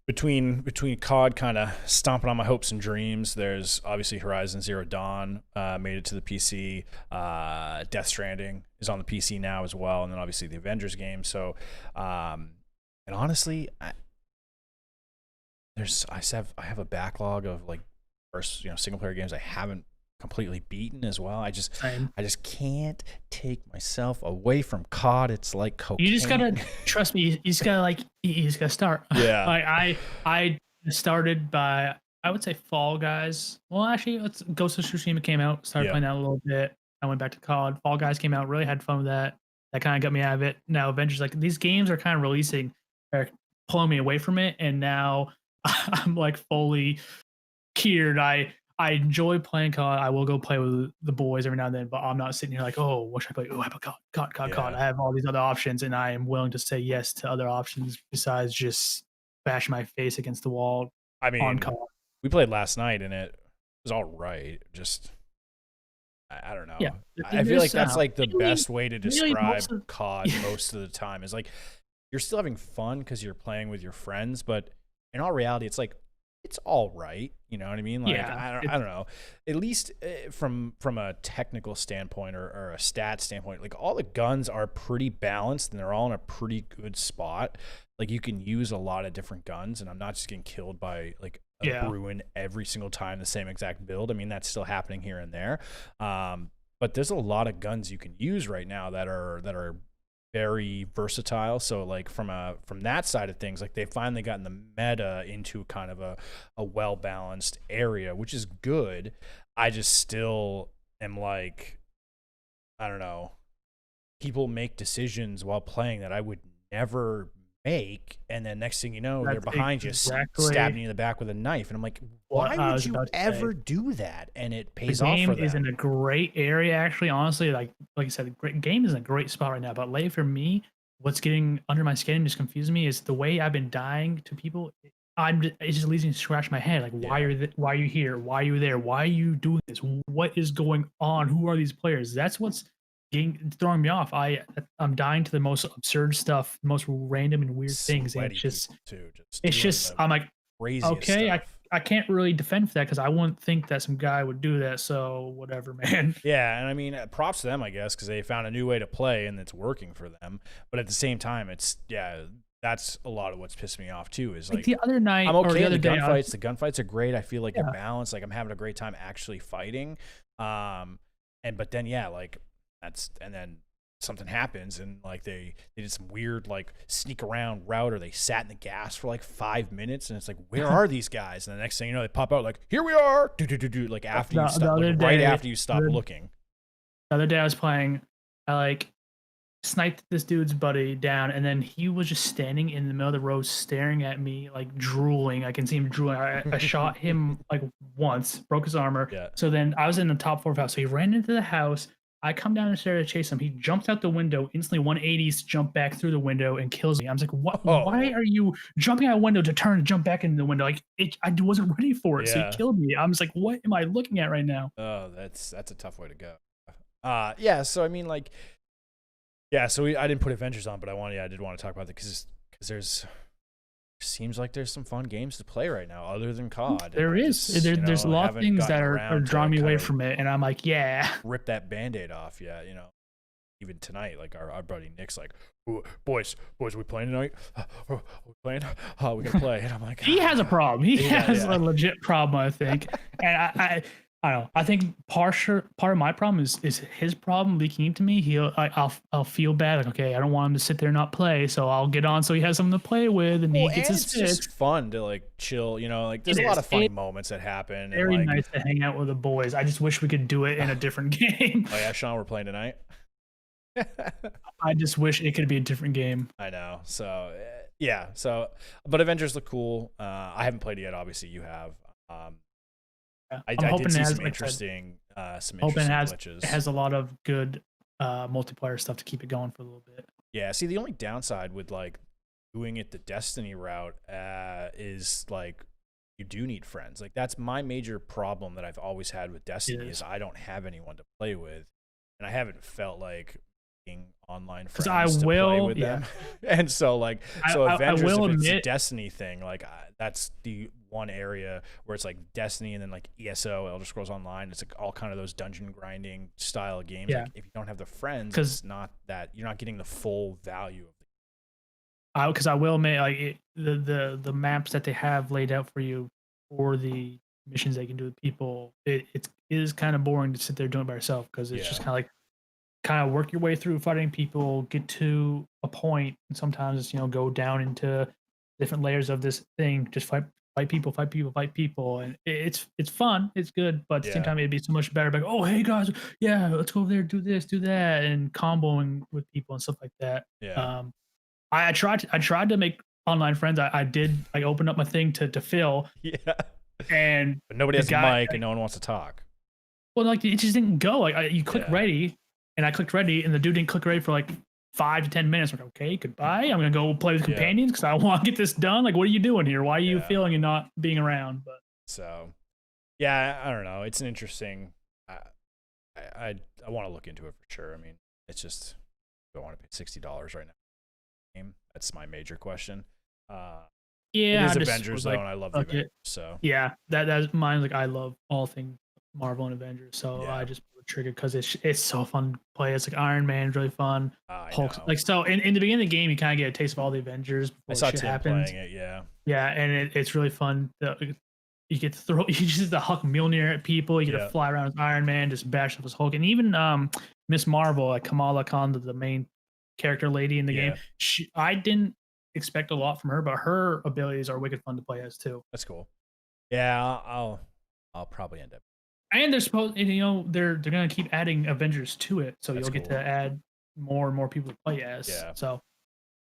between COD kind of stomping on my hopes and dreams, there's obviously Horizon Zero Dawn made it to the PC. Death Stranding is on the PC now as well, and then obviously the Avengers game. So, and honestly, I have a backlog of like first single player games I haven't completely beaten as well. same. I just can't take myself away from COD. It's like cocaine. You just gotta trust me. You just gotta you just gotta start. Yeah. Like I started by I would say Fall Guys. Well, actually, let's Ghost of Tsushima came out. Started Yeah. playing that a little bit. I went back to COD. Fall Guys came out. Really had fun with that. That kind of got me out of it. Now Avengers, like these games are kind of releasing, are pulling me away from it, and now I'm like fully cured. I enjoy playing COD. I will go play with the boys every now and then, but I'm not sitting here like, oh, what should I play? Oh, I have a COD. Yeah. I have all these other options, and I am willing to say yes to other options besides just bash my face against the wall I on mean, COD. we played last night and it was all right. Just I don't know. Yeah, I feel like that's like the really, best way to really describe most of COD most of the time is like you're still having fun because you're playing with your friends, but in all reality, it's like it's all right. You know what I mean? Like yeah, I don't know. At least from a technical standpoint or a stat standpoint, like all the guns are pretty balanced and they're all in a pretty good spot. Like you can use a lot of different guns, and I'm not just getting killed by like a yeah. Bruin every single time the same exact build. I mean that's still happening here and there, but there's a lot of guns you can use right now that are very versatile. So like from that side of things, like they've finally gotten the meta into kind of a well balanced area, which is good. I just still am like, I don't know. People make decisions while playing that I would never make, and then next thing you know, they're That's behind you, exactly stabbing you in the back with a knife, and I'm like, what why I would was you about to say. ever do that? And it The pays off game for them. is in a great area, actually. Honestly, like you said, the game is in a great spot right now. But lately, for me, what's getting under my skin and just confusing me is the way I've been dying to people. It just leaves me to scratch my head. Like, why are you here? Why are you there? Why are you doing this? What is going on? Who are these players? That's what's throwing me off. I'm dying to the most absurd stuff, most random and weird things, and Sweaty people too, it's doing just the I'm like, craziest okay, stuff. I can't really defend for that because I wouldn't think that some guy would do that. So whatever, man. Yeah, and I mean, props to them, I guess, because they found a new way to play and it's working for them. But at the same time, that's a lot of what's pissed me off too. Is Like like the other night I'm or okay the in other the day, gunfights. The gunfights are great. I feel like they're yeah, balanced. Like I'm having a great time actually fighting. But then like and then something happens and like they did some weird like sneak around route, or they sat in the gas for like 5 minutes, and it's like, where are these guys? And the next thing you know, they pop out like, here we are, do like after you stop, like, right after you stop looking. The other day I was playing, I like sniped this dude's buddy down, and then he was just standing in the middle of the road staring at me like drooling. I can see him drooling. I shot him like once, broke his armor. Yeah. So then I was in the top floor of the house. So he ran into the house. I come down the stairs to chase him. He jumps out the window, instantly 180s, jump back through the window and kills me. I was like, what? Oh. Why are you jumping out a window to turn and jump back into the window? Like I wasn't ready for it. So Yeah. he killed me. I'm just like, what am I looking at right now? Oh, that's a tough way to go. Yeah. So I mean, like, yeah. So I didn't put Avengers on, but I did want to talk about it because there's seems like there's some fun games to play right now other than COD. There is. There's a lot of things that are drawing me away from it, and I'm like, yeah. Rip that Band-Aid off, yeah, you know. even tonight, like our buddy Nick's like, boys, we playing tonight? We playing? We gotta play. And I'm like, he has a problem. He has yeah. a legit problem, I think. And I don't know. I think part of my problem is his problem leaking into me. I'll feel bad. Like, okay, I don't want him to sit there and not play, so I'll get on so he has something to play with, and he gets his it's fix. just fun to like chill, like there's a lot of funny moments that happen. Very and, like, nice to hang out with the boys. I just wish we could do it in a different game. Oh yeah, Sean, we're playing tonight. I just wish it could be a different game. I know. So yeah. So, but Avengers look cool. I haven't played it yet. Obviously, you have. I did see some interesting glitches. It has a lot of good multiplayer stuff to keep it going for a little bit. Yeah. See, the only downside with like doing it the Destiny route is like you do need friends. Like that's my major problem that I've always had with Destiny is I don't have anyone to play with, and I haven't felt like being online friends to play with them. And so like Avengers, if it's a Destiny thing, like that's the one area where it's like Destiny and then like ESO, Elder Scrolls Online, it's like all kind of those dungeon grinding style games. Like if you don't have the friends, it's not that you're not getting the full value of it. Because I will admit, like the maps that they have laid out for you for the missions they can do with people, it is kind of boring to sit there doing it by yourself, because it's just kind of work your way through fighting people, get to a point, and sometimes it's go down into different layers of this thing, just fight people, and it's fun, it's good, but at the same time it'd be so much better like, oh hey guys, let's go over there, do this, do that, and comboing with people and stuff like that. I tried to make online friends. I did. I opened up my thing to Phil. And but nobody has a mic and no one wants to talk. Well, like it just didn't go. Like you click ready, and I clicked ready, and the dude didn't click ready for like 5 to 10 minutes. I'm like, okay, goodbye. I'm gonna go play with companions because I want to get this done. Like, what are you doing here? Why are you feeling and not being around? But so, yeah, I don't know. It's an interesting. I want to look into it for sure. I mean, it's just I don't want to pay $60 right now. That's my major question. It is Avengers though, and I love the Avengers. So that's mine. Like I love all things Marvel and Avengers, so I just pulled the trigger because it's so fun to play. It's like Iron Man's really fun. Hulk, like so in the beginning of the game, you kind of get a taste of all the Avengers before I saw shit Tim happens. playing it, and it's really fun. You get to throw, you just the Hulk Mjolnir at people. You get to fly around as Iron Man, just bash up his Hulk, and even Miss Marvel, like Kamala Khan, the main character lady in the game. I didn't expect a lot from her, but her abilities are wicked fun to play as too. That's cool. Yeah, I'll probably end up. And they're supposed, they're gonna keep adding Avengers to it, so you'll get to add more and more people to play as. So.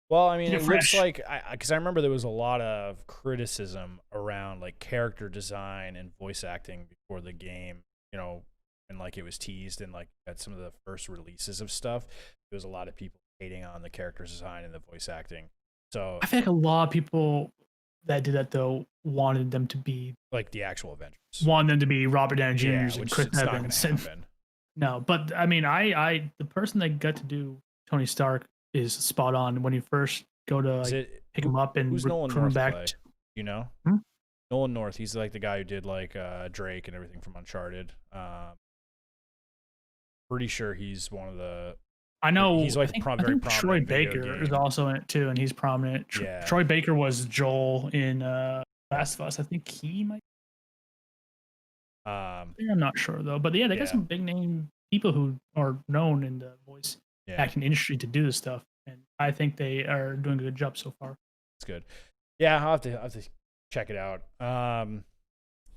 Well, I mean, it looks like because I remember there was a lot of criticism around like character design and voice acting before the game, and like it was teased and like at some of the first releases of stuff. There was a lot of people hating on the character design and the voice acting. So I feel like a lot of people that did that though wanted them to be like the actual Avengers. Wanted them to be Robert Downey Jr. and Chris Evans. No, but I mean, I the person that got to do Tony Stark is spot on. When you first go to pick him up and Nolan put him back. Nolan North. He's like the guy who did like Drake and everything from Uncharted. Pretty sure he's one of the. I know. He's like very prominent. Troy Baker is also in it too, and he's prominent. Troy Baker was Joel in Last of Us. I think he might. I'm not sure though, but they got some big name people who are known in the voice acting industry to do this stuff, and I think they are doing a good job so far. That's good. Yeah, I'll have to check it out.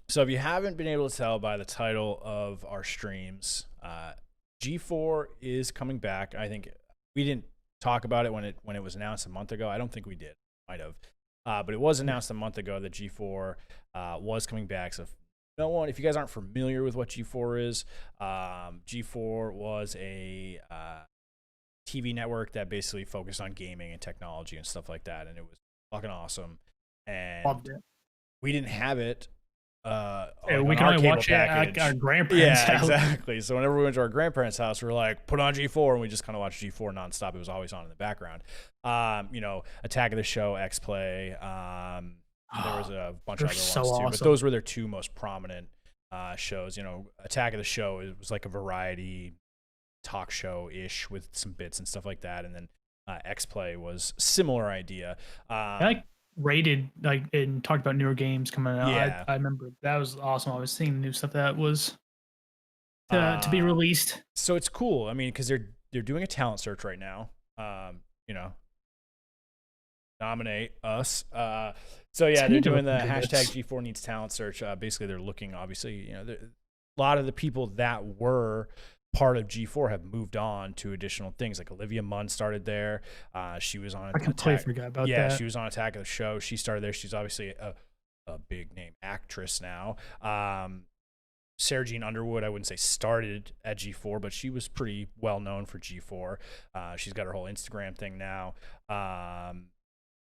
So if you haven't been able to tell by the title of our streams, G4 is coming back. I think we didn't talk about it when it was announced a month ago. I don't think we did. Might have. But it was announced a month ago that G4 was coming back. So if you guys aren't familiar with what G4 is, G4 was a TV network that basically focused on gaming and technology and stuff like that, and it was fucking awesome. And we didn't have it. We can only watch it at our grandparents' house. Yeah, exactly. So whenever we went to our grandparents' house, we were like, put on G4, and we just kind of watched G4 nonstop. It was always on in the background. Attack of the Show, X-Play. There was a bunch of other ones too, but those were their two most prominent shows. Attack of the Show, it was like a variety talk show ish with some bits and stuff like that. And then X Play was similar idea. I like rated like and talked about newer games coming out. Yeah. I remember that was awesome. I was seeing new stuff that was to be released. So it's cool. I mean, because they're doing a talent search right now. You know, nominate us. So yeah, they're doing the hashtag G4 needs talent search. Basically, they're looking. Obviously, you know, a lot of the people that were part of G4 have moved on to additional things. Like Olivia Munn started there. She was on. I completely forgot about that. Yeah, she was on Attack of the Show. She started there. She's obviously a big name actress now. Sarah Jean Underwood, I wouldn't say started at G4, but she was pretty well known for G4. She's got her whole Instagram thing now.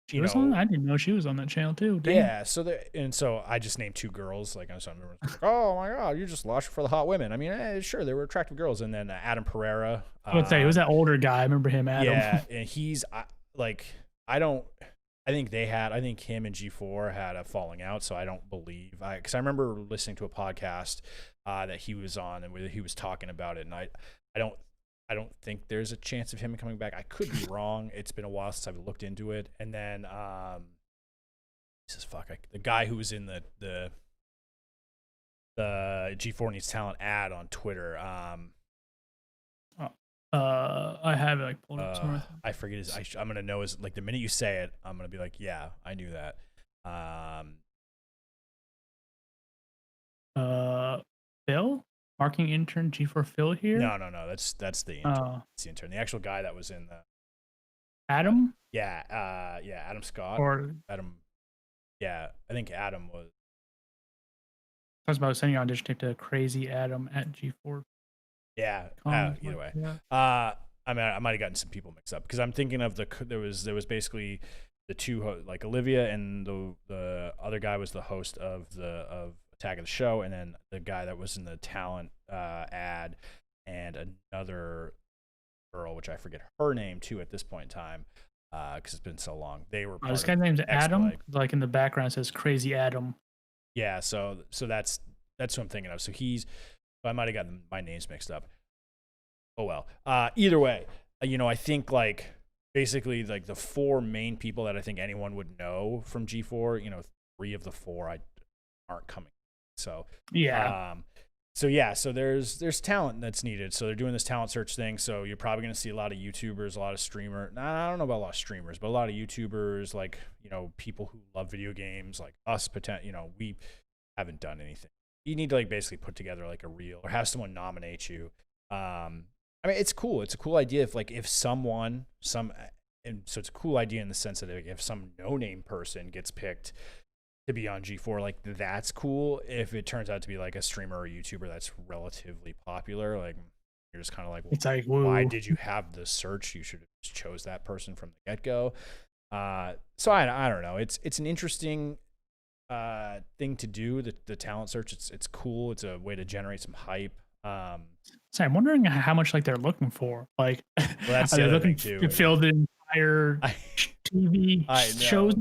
She was on. I didn't know she was on that channel too. Damn. Yeah. So I just named 2 girls. Like I remember, like, oh my god, you're just lost for the hot women. I mean, sure, they were attractive girls. And then Adam Pereira. I would say it was that older guy. I remember him, Adam. Yeah, and he's like, I think him and G4 had a falling out, so I don't believe because I remember listening to a podcast that he was on and where he was talking about it, and I don't think there's a chance of him coming back. I could be wrong. It's been a while since I've looked into it. And then the guy who was in the G4 needs talent ad on Twitter. I have it like pulled up somewhere. I forget his. I'm gonna know his. Like the minute you say it, I'm gonna be like, yeah, I knew that. Phil, marketing intern G4 Phil here. No. That's the intern. It's the intern. The actual guy that was in the. Adam. Yeah. Adam Scott. Or Adam. Yeah, I think Adam was. I was about sending your audition tape to Crazy Adam at G4. Yeah. Either way. Yeah. I mean, I might have gotten some people mixed up because I'm thinking of there was basically the 2 like Olivia and the other guy was the host of Attack of the Show, and then the guy that was in the talent ad, and another girl, which I forget her name too at this point in time because it's been so long. They were. This guy's name's Adam. Like in the background it says Crazy Adam. Yeah. So that's what I'm thinking of. So I might have gotten my names mixed up. Oh well. Either way, I think like basically like the 4 main people that I think anyone would know from G4, 3 of the 4 aren't coming. So yeah. So there's talent that's needed. So they're doing this talent search thing. So you're probably going to see a lot of YouTubers, a lot of streamers. I don't know about a lot of streamers, but a lot of YouTubers, like people who love video games, like us. We haven't done anything. You need to like basically put together like a reel or have someone nominate you. I mean, it's cool. It's a cool idea if someone, and so it's a cool idea in the sense that if some no-name person gets picked to be on G4, like that's cool. If it turns out to be like a streamer or YouTuber that's relatively popular, like you're just kind of like, well, it's like, why did you have the search? You should have just chose that person from the get-go. So I don't know. It's an interesting thing to do, the talent search. It's cool. It's a way to generate some hype. So I'm wondering how much like they're looking for. Like, well, that's are the they other looking thing too. to fill the entire TV shows?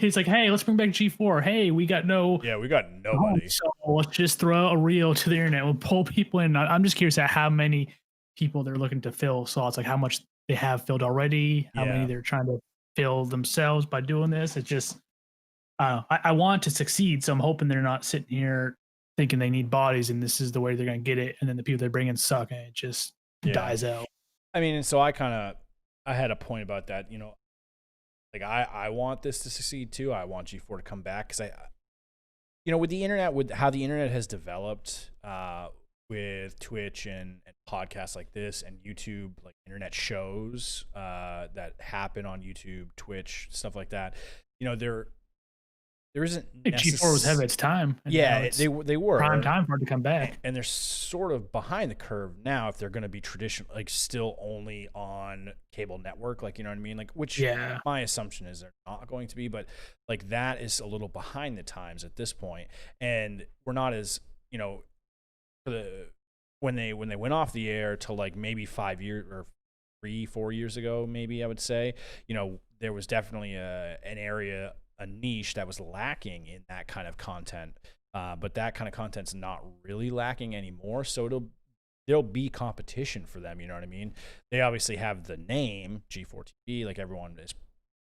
He's like, hey, let's bring back G4. Hey, we got nobody. So let's just throw a reel to the internet. We'll pull people in. I'm just curious at how many people they're looking to fill slots, like how much they have filled already, how many they're trying to fill themselves by doing this. It's just, I want to succeed, so I'm hoping they're not sitting here thinking they need bodies and this is the way they're going to get it, and then the people they bring in suck and it just dies out. I mean, and so I had a point about that, like I want this to succeed too. I want G4 to come back because with the internet, with how the internet has developed with Twitch and podcasts like this and YouTube, like internet shows that happen on YouTube, Twitch, stuff like that, there isn't. I think G4 was ahead of its time. Yeah, they were prime time for it to come back, and they're sort of behind the curve now if they're going to be traditional, like still only on cable network, like you know what I mean, like which my assumption is they're not going to be, but like that is a little behind the times at this point, and we're not as when they went off the air to like maybe 5 years or 3-4 years ago, maybe I would say, there was definitely an area, a niche that was lacking in that kind of content, but that kind of content's not really lacking anymore. So there'll be competition for them. You know what I mean? They obviously have the name G4 TV. Like everyone is,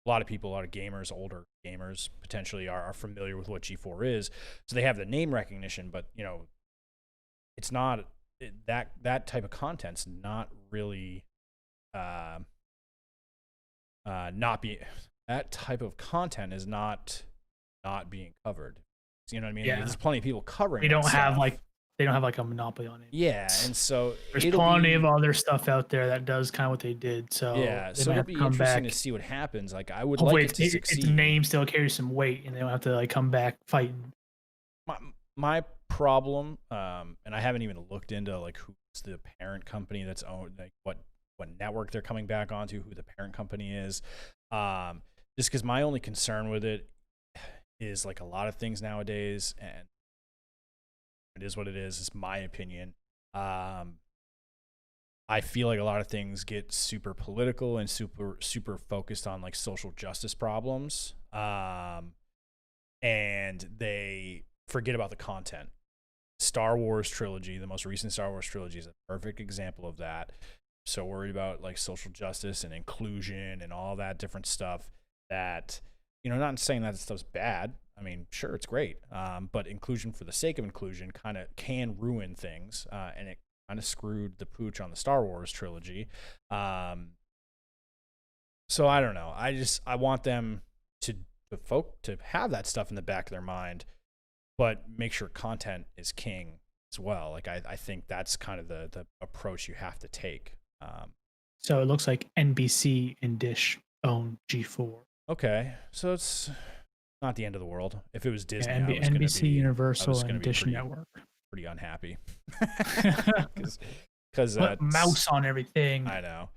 a lot of people, a lot of gamers, older gamers potentially are familiar with what G4 is. So they have the name recognition, but you know, it's not that type of content's not really not be that type of content is not being covered. You know what I mean? Yeah. There's plenty of people covering. They don't have stuff. they don't have like a monopoly on it. Yeah, and so There's plenty of other stuff out there that does kind of what they did. So yeah, they so might it'll have be to come interesting back. to see what happens. Like I would Hopefully like it to succeed. its name still carries some weight, and they don't have to like come back fighting. My problem, and I haven't even looked into like who's the parent company that's owned, like what network they're coming back onto, who the parent company is. Just because my only concern with it is like a lot of things nowadays, and it is what it is. It's my opinion. I feel like a lot of things get super political and super focused on like social justice problems, and they forget about the content. Star Wars trilogy, the most recent Star Wars trilogy, is a perfect example of that. So worried about like social justice and inclusion and all that different stuff that, you know, not saying that stuff's bad. I mean, sure, it's great. But inclusion for the sake of inclusion kind of can ruin things. And it kind of screwed the pooch on the Star Wars trilogy. So I don't know. I want them to have that stuff in the back of their mind, but make sure content is king as well. Like I think that's kind of the approach you have to take. So it looks like NBC and Dish own G4. Okay, so it's not the end of the world. If it was Disney, Yeah, NBC, Universal, and Dish Network. Pretty unhappy because mouse on everything. I know.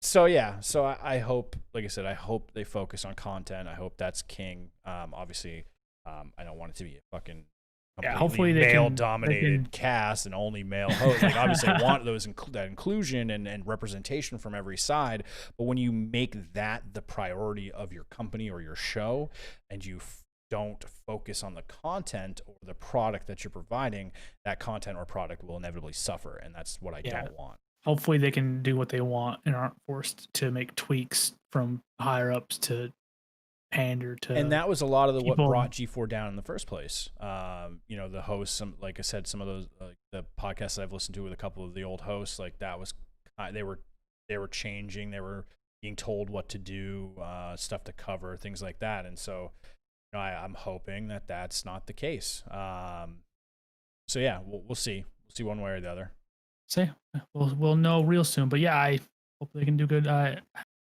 So yeah, so I hope, like I said, I hope they focus on content. I hope that's king. Obviously, I don't want it to be a fucking hopefully male-dominated cast and only male hosts. Like obviously, I want that inclusion and representation from every side. But when you make that the priority of your company or your show, and you don't focus on the content or the product that you're providing, that content or product will inevitably suffer, and that's what I don't want. Hopefully, they can do what they want and aren't forced to make tweaks from higher ups to pander to. And that was a lot of what brought G4 down in the first place. You know, the hosts, like I said, some of those the podcasts I've listened to with a couple of the old hosts, like that was they were changing, they were being told what to do, stuff to cover, things like that. And so, you know, I'm hoping that that's not the case. So yeah, we'll see. We'll see one way or the other. We'll know real soon. But yeah, I hope they can do good.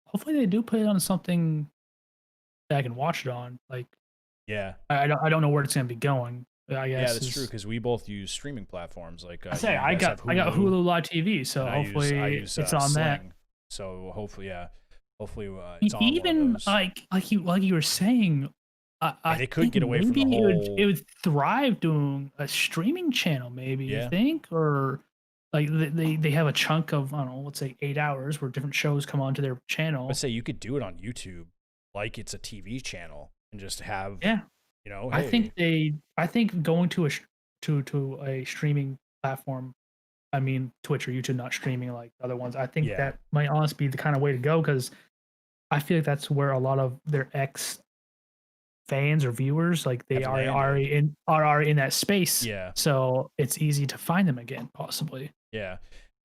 Hopefully they do put it on something that I can watch it on. Like, yeah, I don't know where it's gonna be going. I guess yeah, that's true because we both use streaming platforms. Like I got Hulu Live TV, so hopefully it's on Sling, that. So hopefully, it's on even like you were saying. They could get away from the whole. It would thrive doing a streaming channel, maybe you think, or like they have a chunk of, I don't know, let's say 8 hours where different shows come onto their channel. Let's say you could do it on YouTube, like it's a TV channel, and just have you know. Hey. I think going to a streaming platform, I mean Twitch or YouTube, not streaming like other ones. I think that might honestly be the kind of way to go, because I feel like that's where a lot of their fans or viewers, like they are already in that space. Yeah. So it's easy to find them again, possibly. Yeah.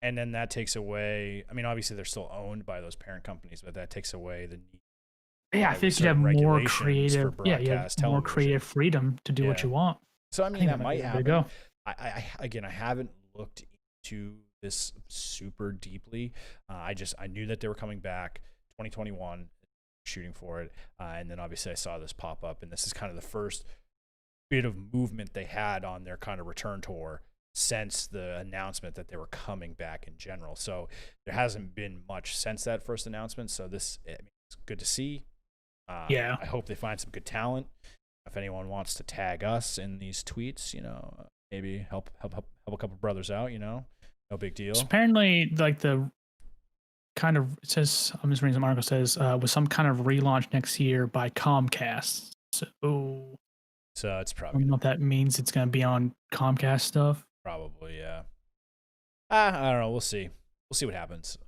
And then that takes away, I mean, obviously they're still owned by those parent companies, but that takes away the need. Yeah, I think you have more creative, more creative freedom to do what you want. So I mean, that might happen. I haven't looked into this super deeply. I knew that they were coming back 2021. Shooting for it, and then obviously I saw this pop up, and this is kind of the first bit of movement they had on their kind of return tour since the announcement that they were coming back in general. So there hasn't been much since that first announcement, so it's good to see. I hope they find some good talent. If anyone wants to tag us in these tweets, you know, maybe help a couple brothers out, you know, no big deal. So apparently, like the kind of, it says, I'm just reading some article, says with some kind of relaunch next year by Comcast. So it's probably, I don't know if that means it's going to be on Comcast stuff. Probably, yeah. I don't know. We'll see. We'll see what happens.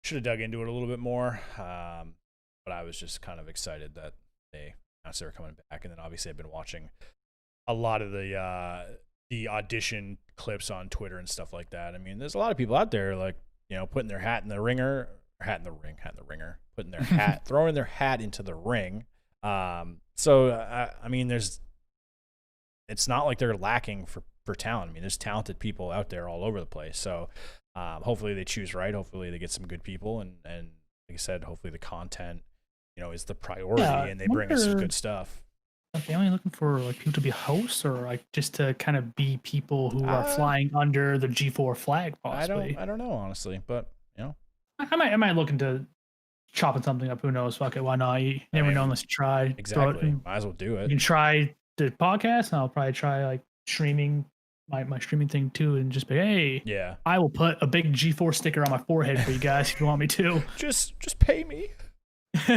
Should have dug into it a little bit more, but I was just kind of excited that they announced they were coming back, and then obviously I've been watching a lot of the audition clips on Twitter and stuff like that. I mean, there's a lot of people out there like putting their hat in the ringer, putting their hat, throwing their hat into the ring. So I mean, it's not like they're lacking for talent. I mean, there's talented people out there all over the place. So hopefully they choose right. Hopefully they get some good people, and like I said, hopefully the content is the priority, and they bring us good stuff. Are they only looking for like people to be hosts, or like just to kind of be people who are flying under the G4 flag? Possibly. I don't know honestly, but I might look into chopping something up. Who knows? Fuck it, why not? You never know unless you try. Exactly. Might as well do it. You can try the podcast, and I'll probably try like streaming my streaming thing too, and just be, hey, yeah, I will put a big G4 sticker on my forehead for you guys if you want me to. Just pay me.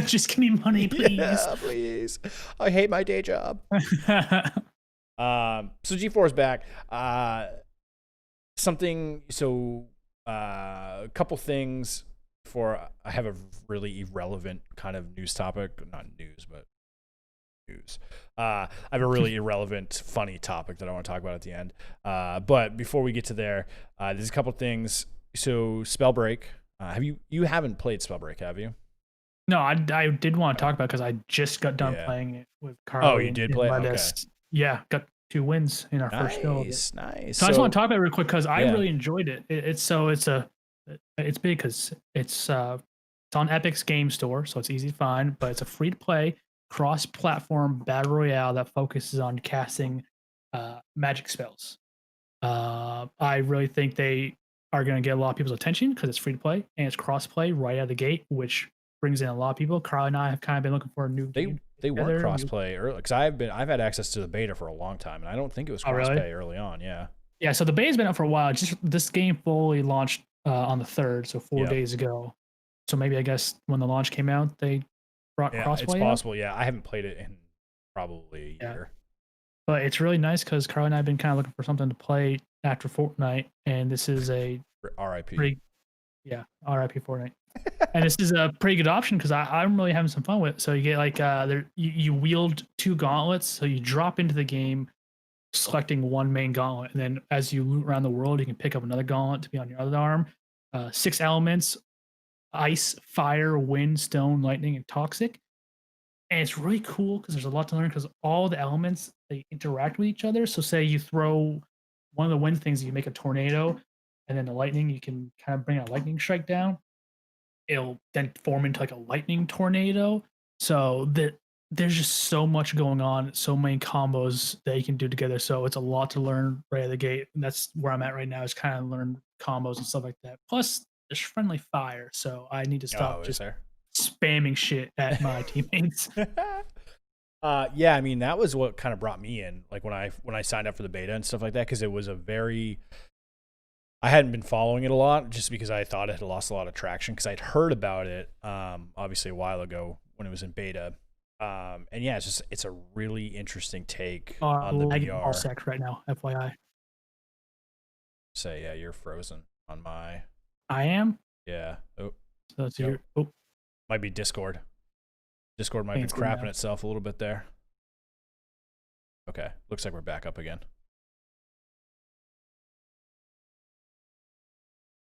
Just give me money, please. Yeah, please. I hate my day job. So G4 is back. A couple things before I have a really irrelevant kind of news topic. Not news, but news. I have a really irrelevant, funny topic that I want to talk about at the end. But before we get to there, there's a couple things. So Spellbreak. You haven't played Spellbreak, have you? No, I did want to talk about because I just got done playing it with Carly. Oh, you did play? Okay. Yeah, got 2 wins in our first build. Nice. So I just want to talk about it real quick because I really enjoyed it. It's big because it's on Epic's Game Store, so it's easy to find, but it's a free to play cross-platform battle royale that focuses on casting magic spells. I really think they are going to get a lot of people's attention because it's free to play and it's cross-play right out of the gate, which brings in a lot of people. Carl and I have kind of been looking for a new game. They weren't cross-play early because I've had access to the beta for a long time, and I don't think it was cross-play early on. Yeah, so the beta's been up for a while. Just this game fully launched on the 3rd, so 4 days ago. So maybe I guess when the launch came out, they brought crossplay. It's possible. Yeah, I haven't played it in probably a year. But it's really nice because Carl and I have been kind of looking for something to play after Fortnite, and this is a RIP. RIP Fortnite. And this is a pretty good option because I'm really having some fun with it. So you get like you wield 2 gauntlets, so you drop into the game selecting one main gauntlet, and then as you loot around the world, you can pick up another gauntlet to be on your other arm. 6 elements: ice, fire, wind, stone, lightning, and toxic. And it's really cool because there's a lot to learn because all the elements, they interact with each other. So say you throw one of the wind things, you make a tornado, and then the lightning, you can kind of bring a lightning strike down. It'll then form into like a lightning tornado. So there's just so much going on, so many combos that you can do together. So it's a lot to learn right out of the gate. And that's where I'm at right now, is kind of learn combos and stuff like that. Plus, there's friendly fire, so I need to stop spamming shit at my teammates. Yeah, I mean, that was what kind of brought me in, like when I signed up for the beta and stuff like that, because it was I hadn't been following it a lot just because I thought it had lost a lot of traction because I'd heard about it obviously a while ago when it was in beta. And yeah, it's a really interesting take on the VR. All sex right now, FYI. Yeah, you're frozen on my. I am. Yeah. Oh. So that's your. Oh. Might be Discord. Discord might be crapping itself a little bit there. Okay, looks like we're back up again.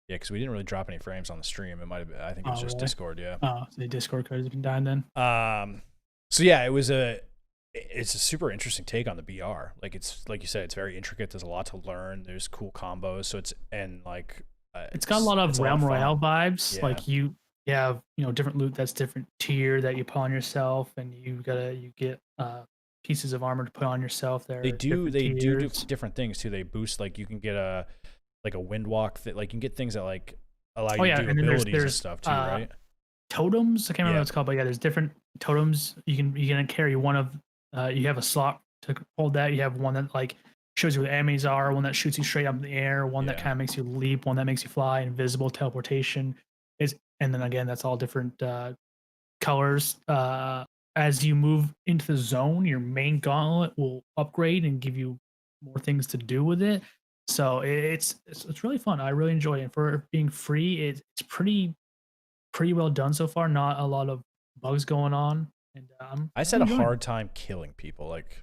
Yeah, because we didn't really drop any frames on the stream. It might have been, I think it was just really? Discord. Yeah. Oh, so the Discord code has been dying then. So yeah, it's a super interesting take on the BR. Like it's like you said, it's very intricate. There's a lot to learn. There's cool combos. So it's got a lot of Realm Royale vibes. Yeah. Like you have different loot that's different tier that you put on yourself, and you get pieces of armor to put on yourself. They do different things too. They boost, like you can get a wind walk that like you can get things that like allow you to do abilities and stuff too, right? Totems. I can't remember what it's called, but yeah, there's different totems. You can carry one of. You have a slot to hold that. You have one that like shows you where the enemies are, one that shoots you straight up in the air, one that kind of makes you leap, one that makes you fly, invisible, teleportation. And then again, that's all different colors. As you move into the zone, your main gauntlet will upgrade and give you more things to do with it. So it's really fun. I really enjoy it. For being free, it's pretty well done so far. Not a lot of bugs going on, and I just I'm had a enjoying it. hard time killing people. Like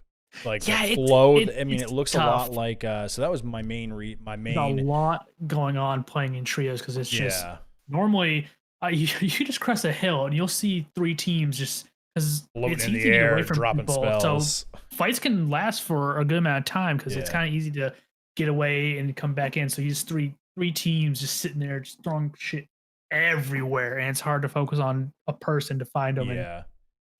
the Yeah, flow. I mean, it's it looks a tough. lot like. So that was my main my There's a main. lot going on playing in trios because it's just Yeah, normally you just crest a hill and you'll see three teams just because floating it's in the easy to get away air, from dropping people. So spells. fights can last for a good amount of time because it's Yeah, kind of easy to get away and come back in. So you just three teams just sitting there just throwing shit everywhere, and it's hard to focus on a person to find them and yeah.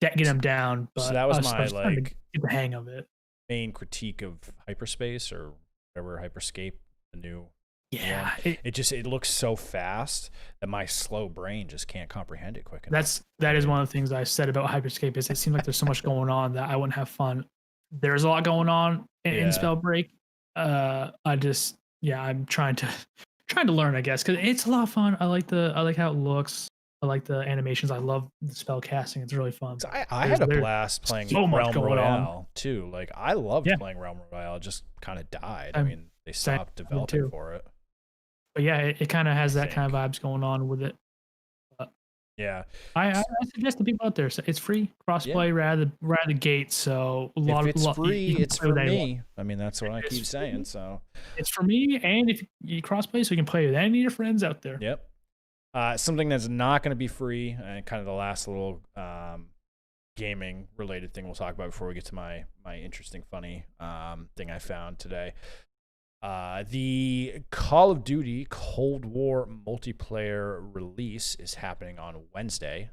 get them down. So But that was us, I my was starting to like get the hang of it. main critique of hyperspace or whatever hyperscape, the new one. Yeah, It looks so fast that my slow brain just can't comprehend it quick enough. that is one of the things I said about Hyperscape is it seems like there's so much going on that I wouldn't have fun. There's a lot going on in Yeah, Spellbreak. I just I'm trying to learn, I guess, because it's a lot of fun. I like how it looks. I like the animations. I love the spell casting. It's really fun. so But I had a there's blast playing so much Realm going on. Royale too. Like I loved Yeah, playing Realm Royale. It just kind of died. I I'm mean, they same stopped I did developing too. for it. But yeah, it kind of I has that kind think. of vibes going on with it. But Yeah. I S- suggest to people out there, so it's free Yeah. crossplay right out of the gate. So a If lot, it's you free, can it's play for with anyone. me. I mean, that's what I It's keep saying. free. So, It's for me, and if you crossplay, so you can play with any of your friends out there. yep. Something that's not going to be free, and kind of the last little gaming related thing we'll talk about before we get to my interesting, funny thing I found today. The Call of Duty Cold War multiplayer release is happening on Wednesday.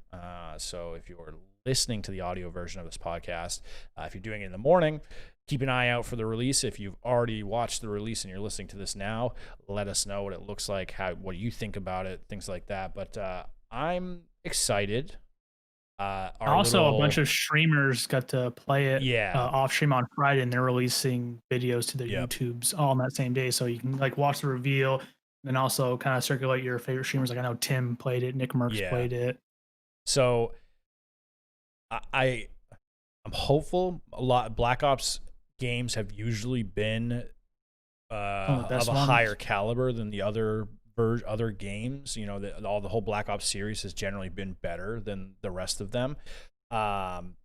So if you're listening to the audio version of this podcast, if you're doing it in the morning, keep an eye out for the release. If you've already watched the release and you're listening to this now, let us know what it looks like, what you think about it, things like that. But I'm excited. Our Also, a bunch little of streamers got to play it yeah, off stream on Friday, and they're releasing videos to their yep, YouTubes all on that same day. So you can like watch the reveal, and also kind of circulate your favorite streamers. Like I know Tim played it, Nick Merckx yeah. played it. So I I'm hopeful. A lot Black Ops games have usually been One of the of best a ones. higher caliber than the other games. You know, the whole Black Ops series has generally been better than the rest of them. Um,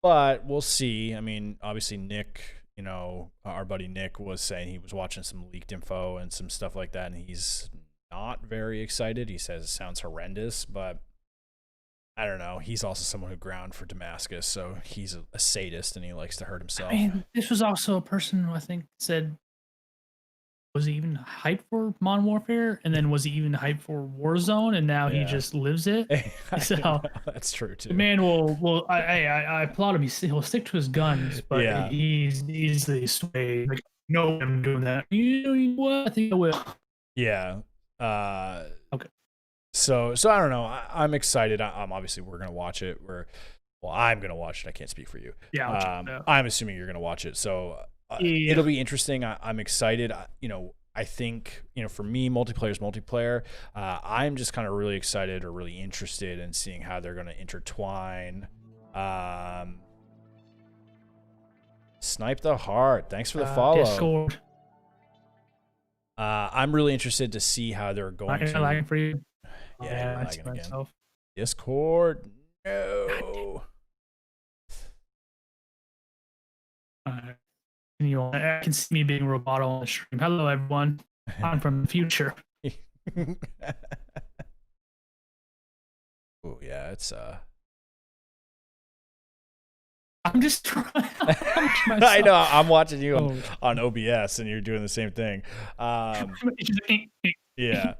but we'll see. I mean, obviously Nick, you know, our buddy Nick was saying he was watching some leaked info and some stuff like that, and he's not very excited. He says it sounds horrendous, but I don't know. He's also someone who ground for Damascus, so he's a sadist and he likes to hurt I himself. mean, this was also a person who I think said, was he even hyped for Modern Warfare? And then was he even hyped for Warzone? And now he Yeah, just lives it. I So know, that's true the too. man I applaud him. He'll stick to his guns, but Yeah, he's easily swayed. Like, no, I'm doing that. You know what? I think I will. yeah. Uh, Okay. so I don't know. I'm excited. I'm obviously we're gonna watch it. I'm gonna watch it. I can't speak for you. Yeah, I'll check it out. I'm assuming you're gonna watch it. So Yeah. it'll be interesting. I'm excited. You know, I think for me, multiplayer is multiplayer. I'm just kind of really excited or really interested in seeing how they're gonna intertwine. Snipe the Heart. Thanks for the follow. Discord. I'm really interested to see how they're going I to. like it for you. Yeah, you're I see lagging again. myself. Discord. No. I can see me being roboto on the stream. Hello, everyone. I'm from the future. Oh yeah, it's I'm just trying to watch I myself. know. I'm watching you Oh. on OBS, and you're doing the same thing. It's just like, Yeah.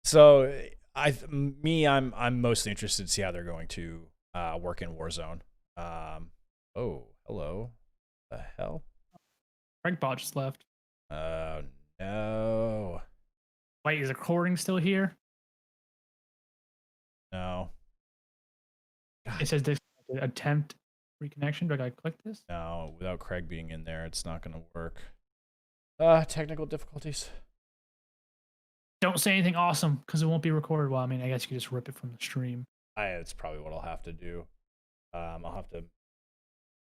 So I'm mostly interested to see how they're going to work in Warzone. Oh, hello. The hell? Greg Bot just left. No. Wait, is the recording still here? No. It says attempt reconnection. Do I gotta click this? No, without Craig being in there, it's not going to work. Technical difficulties. Don't say anything awesome because it won't be recorded. Well, I mean, I guess you could just rip it from the stream. It's probably what I'll have to do. I'll have to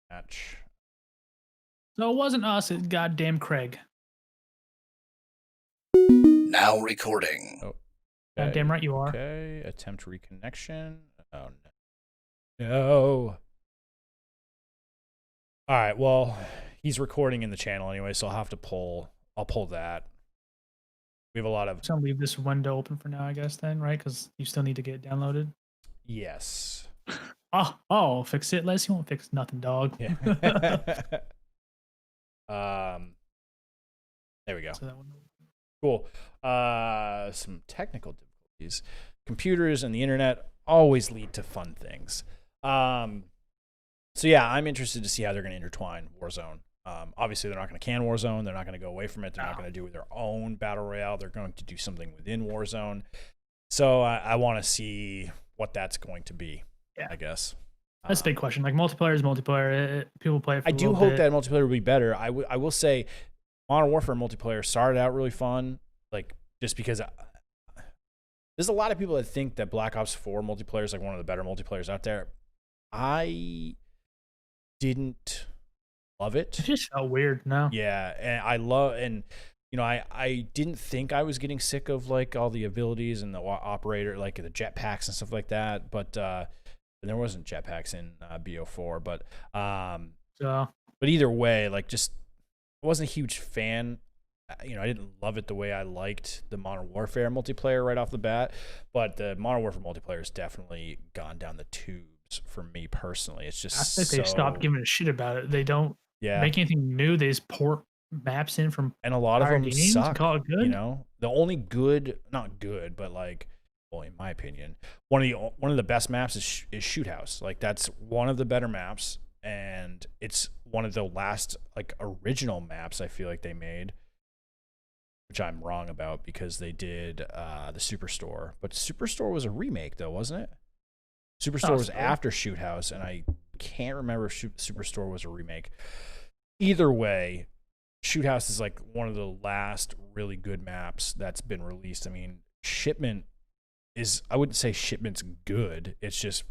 match. So it wasn't us. It's goddamn Craig. Now recording. Oh, Damn right you are. Okay, attempt reconnection. Oh no. No. All right, well, he's recording in the channel anyway, so I'll pull that. We have a lot of... So I'll leave this window open for now, I guess, then, right? Because you still need to get it downloaded. Yes. Oh, fix it. Les, you won't fix nothing, dog. Yeah. There we go. So that one. Cool. Some technical difficulties. Computers and the internet always lead to fun things. So yeah, I'm interested to see how they're going to intertwine Warzone. Obviously, they're not going to can Warzone. They're not going to go away from it. They're not going to do their own battle royale. They're going to do something within Warzone. So I want to see what that's going to be. Yeah. I guess. That's a big question. Like multiplayer is multiplayer. People play it for I do hope that multiplayer will be better. I will say Modern Warfare multiplayer started out really fun. Like, just because there's a lot of people that think that Black Ops 4 multiplayer is like one of the better multiplayers out there. I didn't love it. It just felt weird. No. Yeah, and I didn't think I was getting sick of like all the abilities and the operator, like the jetpacks and stuff like that. But there wasn't jetpacks in BO4. But either way, like, just I wasn't a huge fan. I didn't love it the way I liked the Modern Warfare multiplayer right off the bat, but the Modern Warfare multiplayer has definitely gone down the tubes for me personally. It's just I think they stopped giving a shit about it. They don't make anything new. They just port maps in from and a lot of them suck. Call it good. The only good, not good, but like, well, in my opinion, one of the best maps is Shoot House. Like, that's one of the better maps, and it's one of the last like original maps I feel like they made. Which I'm wrong about because they did the Superstore. But Superstore was a remake, though, wasn't it? Superstore was after Shoot House, and I can't remember if Superstore was a remake. Either way, Shoot House is like one of the last really good maps that's been released. I mean, Shipment is, I wouldn't say Shipment's good. It's just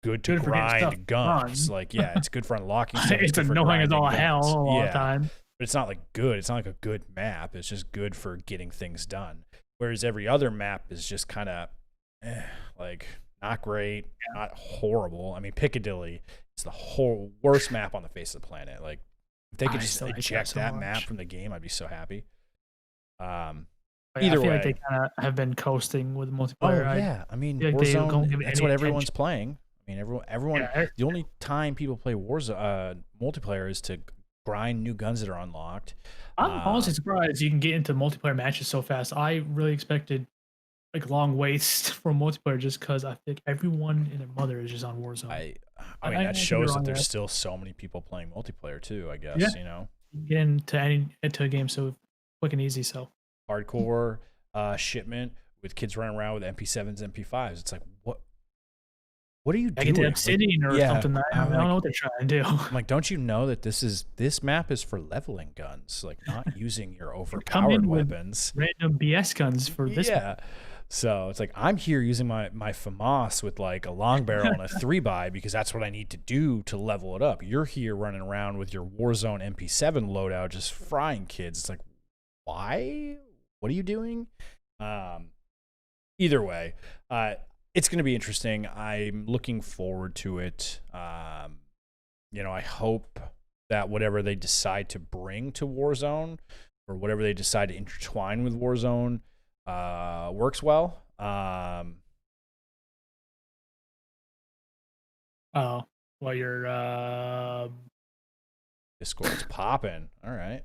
good to grind guns. Like, yeah, it's good for unlocking stuff. It's annoying as all hell a lot of time. But it's not like good. It's not like a good map. It's just good for getting things done. Whereas every other map is just kind of like not great, not horrible. I mean, Piccadilly is the worst map on the face of the planet. Like, if they could just eject that map from the game, I'd be so happy. Either I feel way, like they kind of have been coasting with multiplayer. Oh yeah, I mean, Warzone. That's what everyone's playing. I mean, everyone. Yeah. The only time people play Warzone multiplayer is to grind new guns that are unlocked. I'm honestly surprised you can get into multiplayer matches so fast. I really expected like long waits for multiplayer just because I think everyone and their mother is just on Warzone. I mean, that shows that there's still so many people playing multiplayer too, I guess. Yeah. Get into a game so quick and easy. So hardcore Shipment with kids running around with MP7s, MP5s. It's like, what are you doing? Get to Obsidian or something. I don't know what they're trying to do. I'm like, don't you know that this map is for leveling guns, like not using your overpowered weapons. Random BS guns for this. Yeah. So it's like, I'm here using my FAMAS with like a long barrel and a 3x because that's what I need to do to level it up. You're here running around with your Warzone MP7 loadout just frying kids. It's like, why? What are you doing? Either way, it's going to be interesting. I'm looking forward to it. I hope that whatever they decide to bring to Warzone or whatever they decide to intertwine with Warzone works well. Your Discord's popping. All right.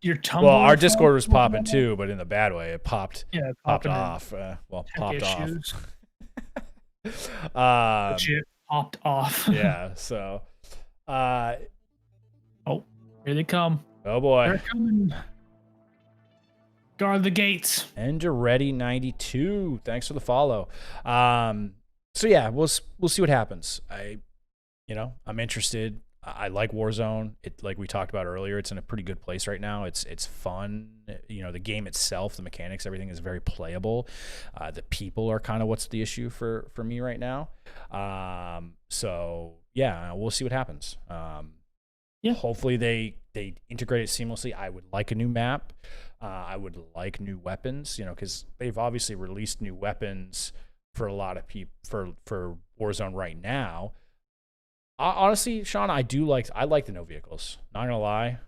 Your Tumblr. Well, our Discord was popping too, but in the bad way. It popped. Yeah, it popped off. Popped off. Shit popped off. Yeah. So. Oh, here they come. Oh boy. They're coming. Guard the gates. Ender Ready 92. Thanks for the follow. So yeah, we'll see what happens. I'm interested. I like Warzone. It, like we talked about earlier, it's in a pretty good place right now. It's fun. The game itself, the mechanics, everything is very playable. The people are kind of what's the issue for me right now. So yeah, we'll see what happens. Hopefully they integrate it seamlessly. I would like a new map. I would like new weapons, because they've obviously released new weapons for a lot of people for Warzone right now. Honestly, Sean, I like the no vehicles. Not gonna lie.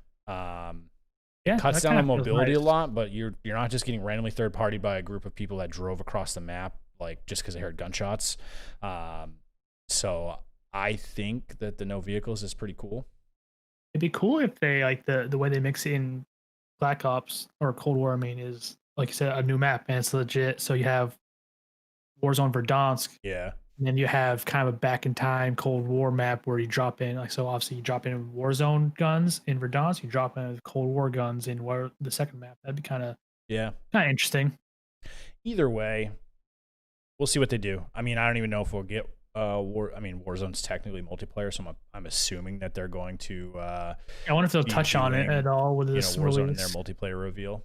It cuts down on mobility a lot, but you're not just getting randomly third partied by a group of people that drove across the map like just because they heard gunshots. So I think that the no vehicles is pretty cool. It'd be cool if they like the way they mix in Black Ops or Cold War. I mean, is like you said, a new map and it's legit. So you have Warzone Verdansk. Yeah. And then you have kind of a back in time Cold War map where you drop in, like, so obviously you drop in Warzone guns in Verdansk, you drop in Cold War guns in the second map. That'd be kind of interesting. Either way, we'll see what they do. I mean, I don't even know if we'll get Warzone's technically multiplayer, so I'm assuming that they're going to. I wonder if they'll touch on it at all with this Warzone in their multiplayer reveal.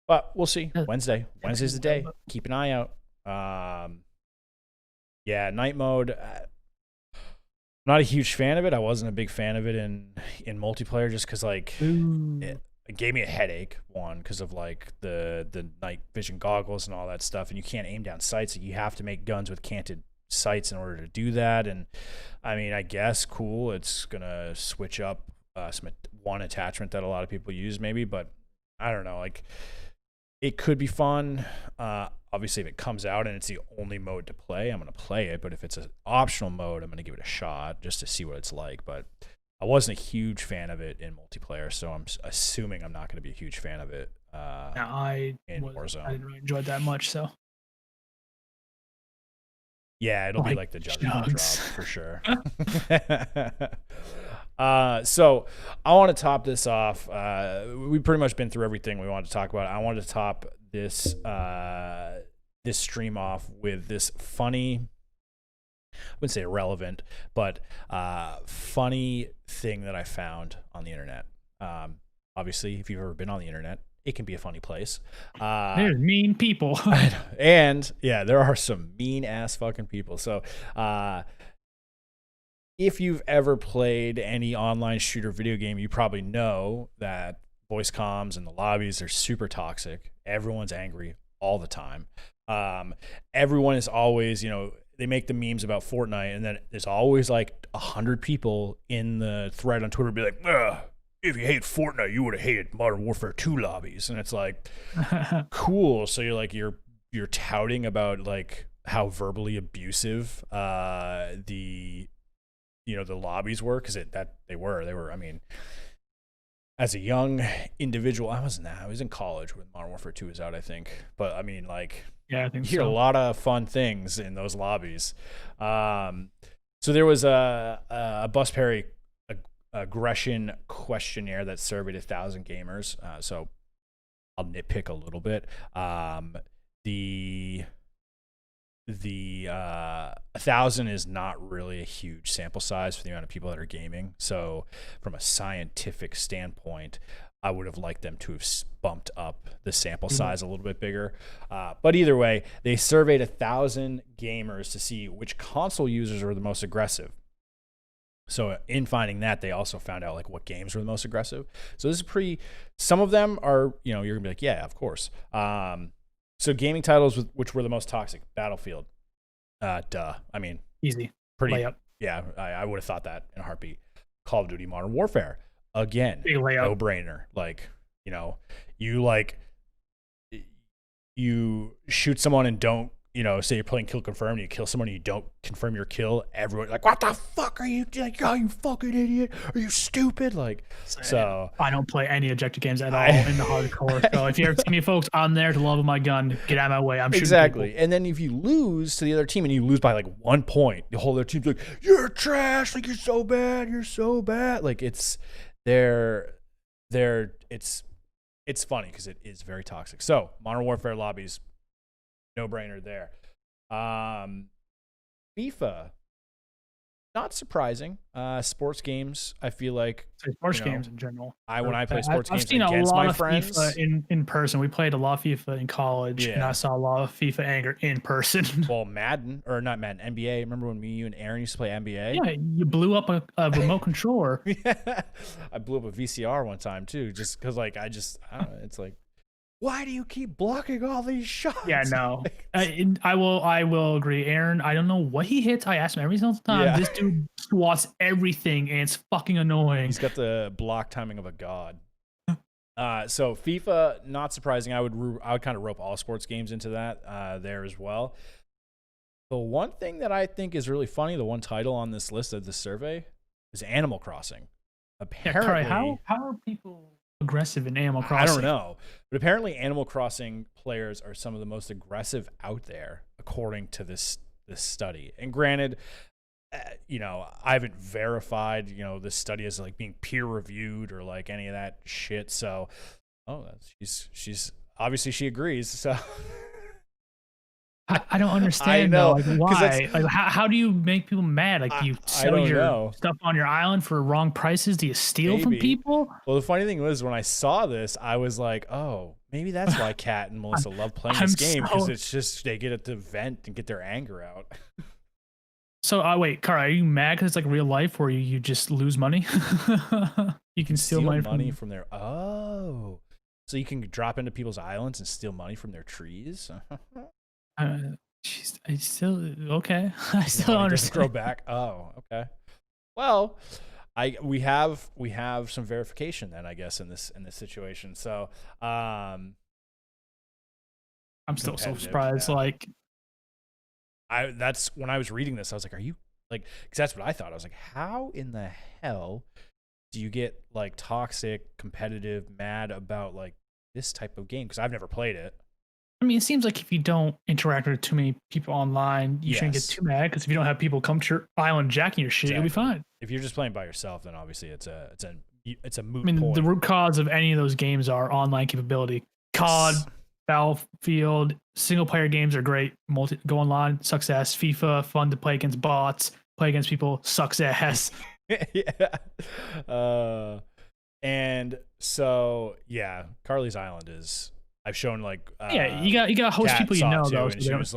But we'll see. Wednesday's the day. Keep an eye out. Night mode. Not a huge fan of it. I wasn't a big fan of it in multiplayer just because it gave me a headache. One, because of like the night vision goggles and all that stuff, and you can't aim down sights. So you have to make guns with canted sights in order to do that. And I mean, I guess cool. It's gonna switch up one attachment that a lot of people use maybe, but I don't know. Like, it could be fun. Obviously, if it comes out and it's the only mode to play, I'm going to play it. But if it's an optional mode, I'm going to give it a shot just to see what it's like. But I wasn't a huge fan of it in multiplayer, so I'm assuming I'm not going to be a huge fan of it in Warzone. I didn't really enjoy it that much, so. Yeah, it'll be like the Juggernaut drop for sure. So I want to top this off. We've pretty much been through everything we wanted to talk about. I wanted to top this this stream off with this funny, I wouldn't say irrelevant, but funny thing that I found on the internet. Obviously, if you've ever been on the internet, it can be a funny place. There's mean people. And yeah, there are some mean ass fucking people. So if you've ever played any online shooter video game, you probably know that voice comms and the lobbies are super toxic. Everyone's angry all the time. Everyone is always, they make the memes about Fortnite, and then there's always like 100 people in the thread on Twitter be like, if you hate Fortnite, you would have hated Modern Warfare 2 lobbies. And it's like, cool. So you're touting about like how verbally abusive the lobbies were, because they were. I mean, as a young individual, I was in college when Modern Warfare 2 was out, I think. But I mean, like, yeah, I think you hear a lot of fun things in those lobbies. So there was a Bus Perry aggression questionnaire that surveyed 1,000 gamers. So I'll nitpick a little bit. The 1,000 is not really a huge sample size for the amount of people that are gaming. So from a scientific standpoint, I would have liked them to have bumped up the sample size a little bit bigger. But either way, they surveyed 1,000 gamers to see which console users were the most aggressive. So in finding that, they also found out like what games were the most aggressive. So this is some of them are, you're gonna be like, yeah, of course. So gaming titles which were the most toxic: Battlefield. Duh. I mean, easy. Pretty layup. Yeah, I would have thought that in a heartbeat. Call of Duty Modern Warfare. Again, no brainer. Like, you shoot someone and don't, say you're playing kill confirm, and you kill someone and you don't confirm your kill. Everyone like, what the fuck are you doing? Oh, you fucking idiot. Are you stupid? Like, so I don't play any objective games at all in the hardcore. So if you ever see me folks, I'm there to love my gun. Get out of my way. I'm shooting exactly. people. And then if you lose to the other team and you lose by like 1 point, the whole other team's like, you're trash. Like, you're so bad. You're so bad. Like, it's funny because it is very toxic. So Modern Warfare lobbies, no brainer there. FIFA, not surprising. Sports games, I feel like Sports games in general. When I play sports I've games seen against a lot my of friends FIFA in person. We played a lot of FIFA in college, and I Yeah. saw a lot of FIFA anger in person. Well, Madden, or not Madden, NBA. Remember when me, you, and Aaron used to play NBA? Yeah, you blew up a remote controller. Yeah. I blew up a VCR one time too, just because I don't know. It's like, why do you keep blocking all these shots? Yeah, no. I will agree. Aaron, I don't know what he hits. I ask him every single time. Yeah. This dude swats everything, and it's fucking annoying. He's got the block timing of a god. So FIFA, not surprising. I would kind of rope all sports games into that there as well. The one thing that I think is really funny, the one title on this list of the survey, is Animal Crossing. Apparently, how are people aggressive in Animal Crossing? I don't know, but apparently Animal Crossing players are some of the most aggressive out there, according to this study. And granted, I haven't verified, this study as being peer reviewed or any of that shit. So, she's obviously she agrees. So. I don't understand though. Why? How do you make people mad? Do you sell your stuff on your island for wrong prices? Do you steal from people? Well, the funny thing was when I saw this, I was like, oh, maybe that's why Kat and Melissa love playing this game, because it's just they get it to vent and get their anger out. So wait, Carl, are you mad because it's real life where you just lose money? You can steal money from their so you can drop into people's islands and steal money from their trees. I still okay. I still don't understand. Grow back. Oh, okay. Well, we have some verification then, I guess, in this situation. So I'm still so surprised. That's when I was reading this, I was like, are you because that's what I thought. I was like, how in the hell do you get toxic, competitive, mad about this type of game? Because I've never played it. I mean, it seems like if you don't interact with too many people online, you shouldn't get too mad, because if you don't have people come to your island jacking your shit, you'll be fine. If you're just playing by yourself, then obviously it's a moot point. point. The root cause of any of those games are online capability. COD, Battlefield, single player games are great. Go online, sucks ass. FIFA, fun to play against bots, play against people, sucks ass. Yeah. And so Carly's Island is. I've shown you got host people though. And she was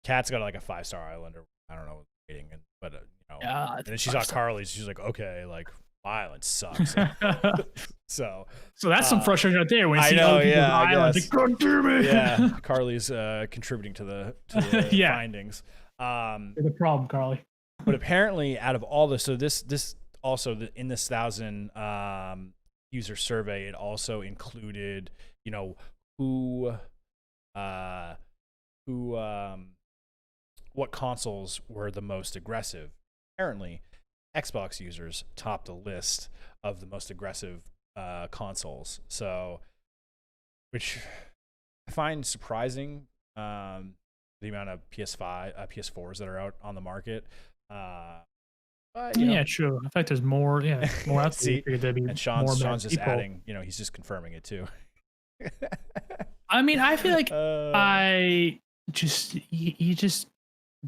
Kat's got a 5-star island, or I don't know what rating, but and then she saw Carly's. She's like, okay, my island sucks. so that's some frustration right there when you see other people's islands. God damn it. Yeah, Carly's contributing to the findings. The problem, Carly. But apparently, out of all this, so this also in this 1,000 user survey, it also included what consoles were the most aggressive. Apparently Xbox users topped the list of the most aggressive consoles, so which I find surprising, the amount of PS4s that are out on the market. True. In fact, there's more. Yeah, more out there. And Sean's just adding. He's just confirming it too. I mean, I feel like you just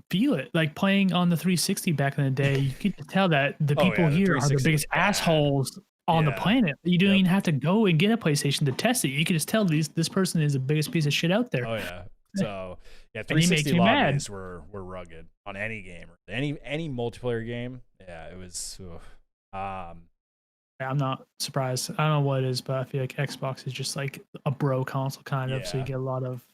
feel it. Playing on the 360 back in the day, you could tell that the people here are the biggest assholes on the planet. You don't even have to go and get a PlayStation to test it. You can just tell this person is the biggest piece of shit out there. Oh yeah. So 360 lobbies were rugged on any game, any multiplayer game. Yeah, it was. I'm not surprised. I don't know what it is, but I feel like Xbox is just a bro console kind of. So you get a lot of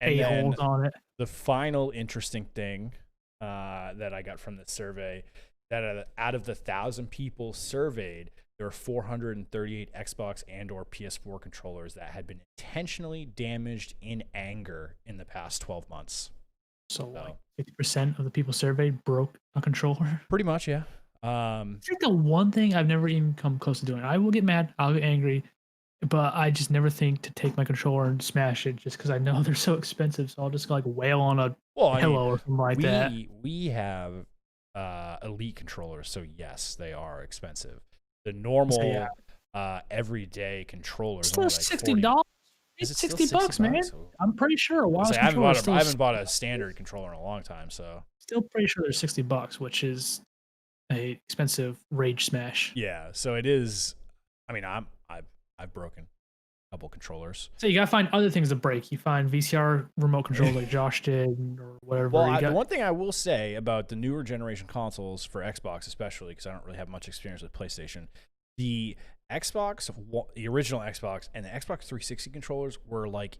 a-holes on it. The final interesting thing that I got from this survey, that out of the 1,000 people surveyed, there were 438 Xbox and or PS4 controllers that had been intentionally damaged in anger in the past 12 months. So 50% of the people surveyed broke a controller? Pretty much, yeah. I think the one thing I've never even come close to doing, I will get mad, I'll get angry, but I just never think to take my controller and smash it, just because I know they're so expensive. So I'll just wail on a pillow or something that. We have elite controllers, so yes, they are expensive. The normal everyday controllers still $60. It's $60, man. I'm pretty sure. I haven't bought a standard controller in a long time, so Still pretty sure they're $60, which is a expensive Rage Smash. Yeah, so it is. I mean, I've broken a couple controllers. So you gotta find other things to break. You find VCR remote controls like Josh did, or whatever. Well, the one thing I will say about the newer generation consoles for Xbox, especially because I don't really have much experience with PlayStation, the original Xbox, and the Xbox 360 controllers were like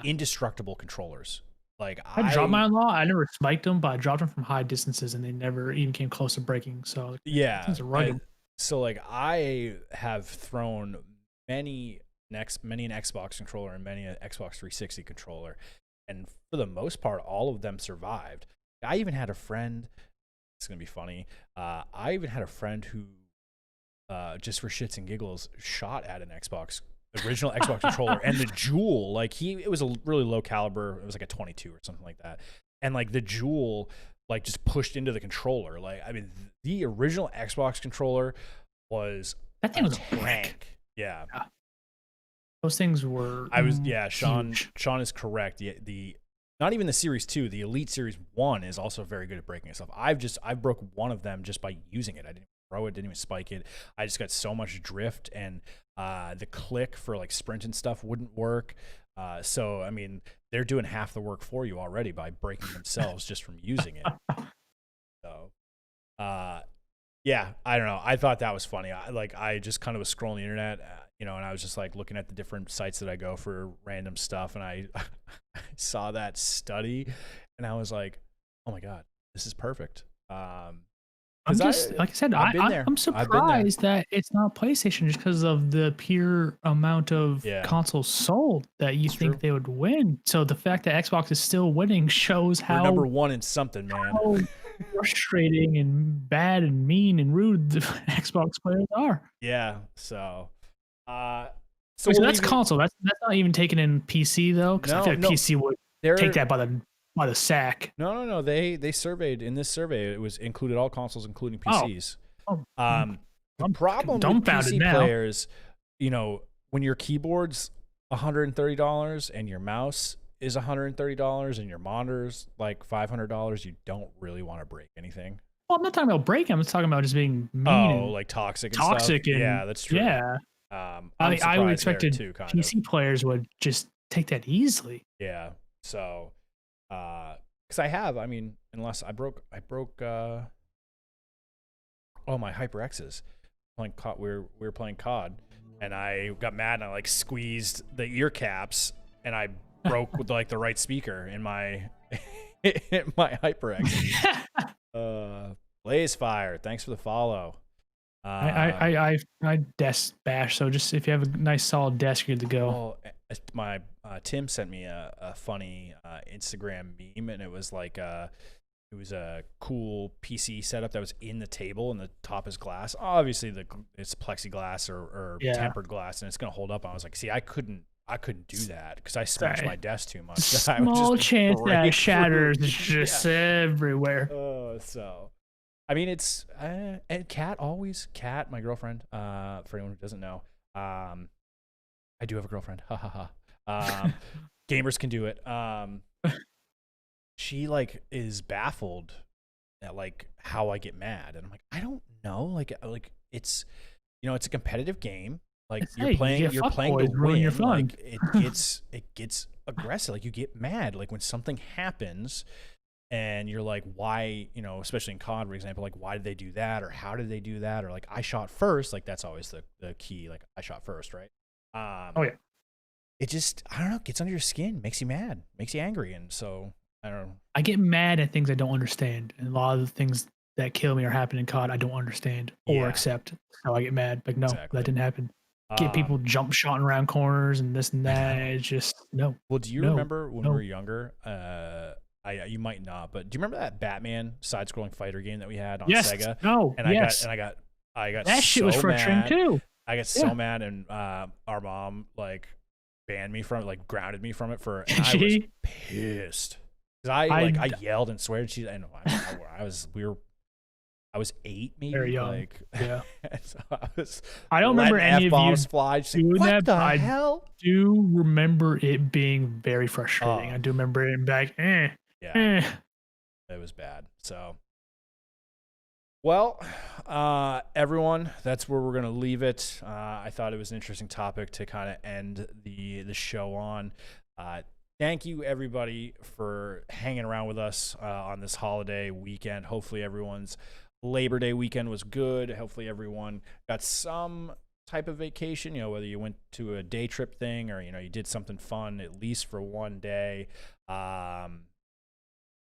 indestructible controllers. Like I dropped mine a lot. I never spiked them, but I dropped them from high distances, and they never even came close to breaking. So yeah, things are rugged. So like I have thrown many an Xbox controller and many an Xbox 360 controller, and for the most part, all of them survived. I even had a friend. It's gonna be funny. I even had a friend who, just for shits and giggles, shot at an original Xbox controller, and the jewel, like it was a really low caliber. It was like a 22 or something like that, and like the jewel, like just pushed into the controller. Like I mean, the original Xbox controller was that thing was a tank. Yeah. Those things were. Sean is correct. The not even the Series 2, the Elite Series 1 is also very good at breaking stuff. I've broke one of them just by using it. I didn't throw it, didn't even spike it. I just got so much drift, and the click for like sprint and stuff wouldn't work. So I mean, they're doing half the work for you already by breaking themselves just from using it. So, yeah, I don't know. I thought that was funny. I just kind of was scrolling the internet, and I was just like looking at the different sites that I go for random stuff, and I saw that study, and I was like, oh my God, this is perfect. Like I said, I'm surprised that it's not PlayStation just because of the pure amount of consoles sold that you think they would win. So the fact that Xbox is still winning shows how number one in something, man. How frustrating and bad and mean and rude the Xbox players are. Yeah. So that's console. That's not even taking in PC though, because I feel like PC would take that by the sack. No. They surveyed in this survey. It was included all consoles, including PCs. The problem with PC players, when your keyboard's $130 and your mouse is $130 and your monitor's like $500, you don't really want to break anything. Well, I'm not talking about breaking. I'm just talking about just being mean. Like toxic. Yeah, that's true. Yeah. I would expect PC players would just take that easily. Yeah. So. Because I have, unless I broke my HyperXs playing COD. We were playing COD, and I got mad and I like squeezed the ear caps, and I broke with like the right speaker in my my HyperX. Blazefire, thanks for the follow. I desk bash, so just if you have a nice solid desk, you're good to go. My Tim sent me a funny Instagram meme, and it was like it was a cool PC setup that was in the table, and the top is glass. Obviously, it's plexiglass or tempered glass, and it's gonna hold up. I was like, see, I couldn't do that because I smashed my desk too much. Small chance that shatters just everywhere. So. It's and Kat, my girlfriend, for anyone who doesn't know, I do have a girlfriend. Ha ha ha. Gamers can do it. She like is baffled at like how I get mad, and I'm like, I don't know. Like it's it's a competitive game. Like you're playing to win. Your fun. Like it gets aggressive. Like you get mad. Like when something happens. And you're like, why, especially in COD, for example, like, why did they do that? Or how did they do that? Or like, I shot first. Like, that's always the key. Like, I shot first, right? It just, I don't know, gets under your skin, makes you mad, makes you angry. And so, I don't know. I get mad at things I don't understand. And a lot of the things that kill me or happen in COD, I don't understand or accept. So I get mad. Like, no, that didn't happen. Get people jump shotting around corners and this and that. It's just, no. Well, do you remember when we were younger, you might not, but do you remember that Batman side-scrolling fighter game that we had on Sega? I got that shit was frustrating too. I got so mad, and our mom like banned me from it, like grounded me from it and I was pissed because I yelled and swear. I was 8, maybe. Very young. Like, yeah. So I don't remember any of you fly. Doing what the hell? I do remember it being very frustrating. I do remember it being back. It was bad. So, well, everyone, that's where we're going to leave it. I thought it was an interesting topic to kind of end the show on. Thank you, everybody, for hanging around with us on this holiday weekend. Hopefully, everyone's Labor Day weekend was good. Hopefully, everyone got some type of vacation, whether you went to a day trip thing or, you did something fun, at least for one day.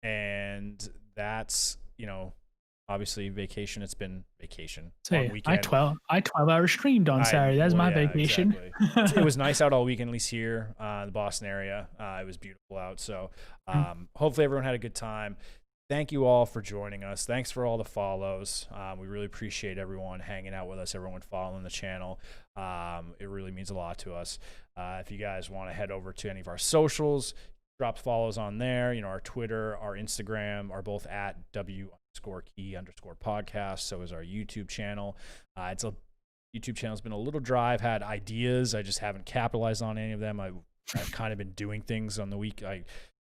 And that's, obviously vacation. It's been vacation. Say, Long weekend. I 12-hour streamed on Saturday. That's my vacation. Exactly. It was nice out all weekend, at least here in the Boston area. It was beautiful out. So hopefully everyone had a good time. Thank you all for joining us. Thanks for all the follows. We really appreciate everyone hanging out with us, everyone following the channel. It really means a lot to us. If you guys want to head over to any of our socials, drop follows on there. Our Twitter, our Instagram are both at _key_podcast. So is our YouTube channel. YouTube channel's been a little dry. I've had ideas. I just haven't capitalized on any of them. I've kind of been doing things on the week.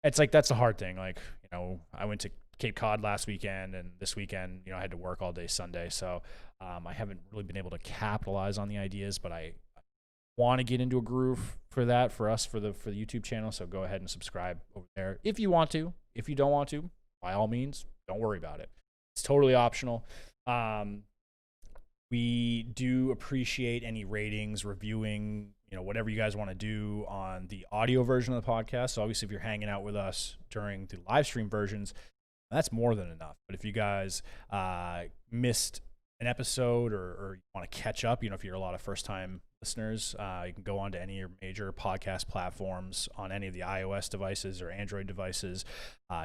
It's like, that's the hard thing. Like, I went to Cape Cod last weekend, and this weekend, I had to work all day Sunday. So I haven't really been able to capitalize on the ideas, but I want to get into a groove for that for us for the YouTube channel. So go ahead and subscribe over there if you want to. If you don't want to, by all means, don't worry about it. It's totally optional. We do appreciate any ratings, reviewing, whatever you guys want to do on the audio version of the podcast. So obviously if you're hanging out with us during the live stream versions, that's more than enough. But if you guys missed an episode or you want to catch up, if you're a lot of first-time listeners, you can go on to any of your major podcast platforms on any of the iOS devices or Android devices.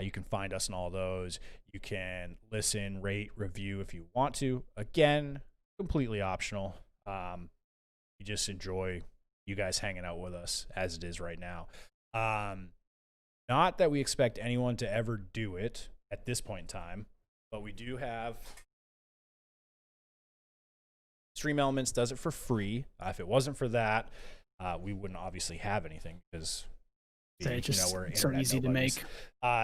You can find us in all those. You can listen, rate, review if you want to. Again, completely optional. We just enjoy you guys hanging out with us as it is right now. Not that we expect anyone to ever do it at this point in time, but we do have Stream Elements does it for free. If it wasn't for that, we wouldn't obviously have anything because we're so easy to make.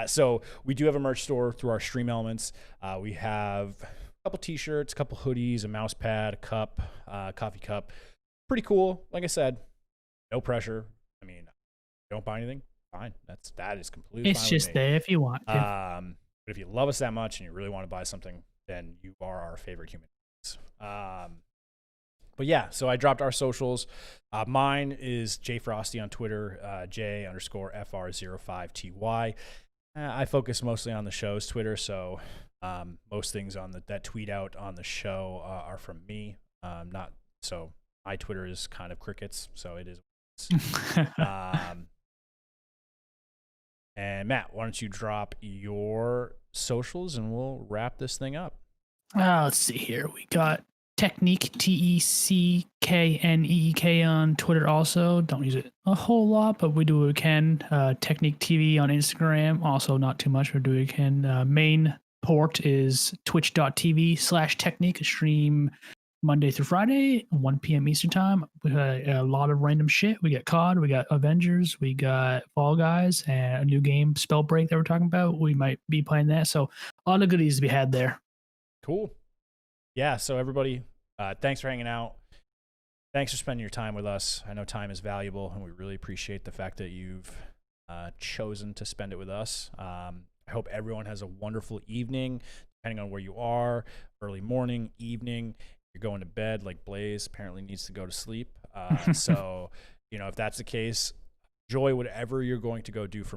So we do have a merch store through our Stream Elements. We have a couple t-shirts, a couple hoodies, a mouse pad, a cup, coffee cup. Pretty cool. Like I said, no pressure. I mean, don't buy anything, fine. That is completely fine. It's just there if you want to. But if you love us that much and you really want to buy something, then you are our favorite human beings. But yeah, so I dropped our socials. Mine is jfrosty on Twitter, J_FR05TY. I focus mostly on the show's Twitter, so most things on that tweet out on the show are from me. Not so my Twitter is kind of crickets, so it is. And Matt, why don't you drop your socials and we'll wrap this thing up. Let's see here. We got Technique, TECKNEEK on Twitter also. Don't use it a whole lot, but we do what we can. Technique TV on Instagram. Also not too much, but do what we can. Main port is twitch.tv/Technique. Stream Monday through Friday, 1 p.m. Eastern time. We got a lot of random shit. We got COD, we got Avengers, we got Fall Guys, and a new game, Spellbreak, that we're talking about. We might be playing that. So a lot of goodies to be had there. Cool. Yeah, so everybody, thanks for hanging out. Thanks for spending your time with us. I know time is valuable, and we really appreciate the fact that you've chosen to spend it with us. I hope everyone has a wonderful evening, depending on where you are, early morning, evening. You're going to bed, like Blaze apparently needs to go to sleep. So, if that's the case, enjoy whatever you're going to go do for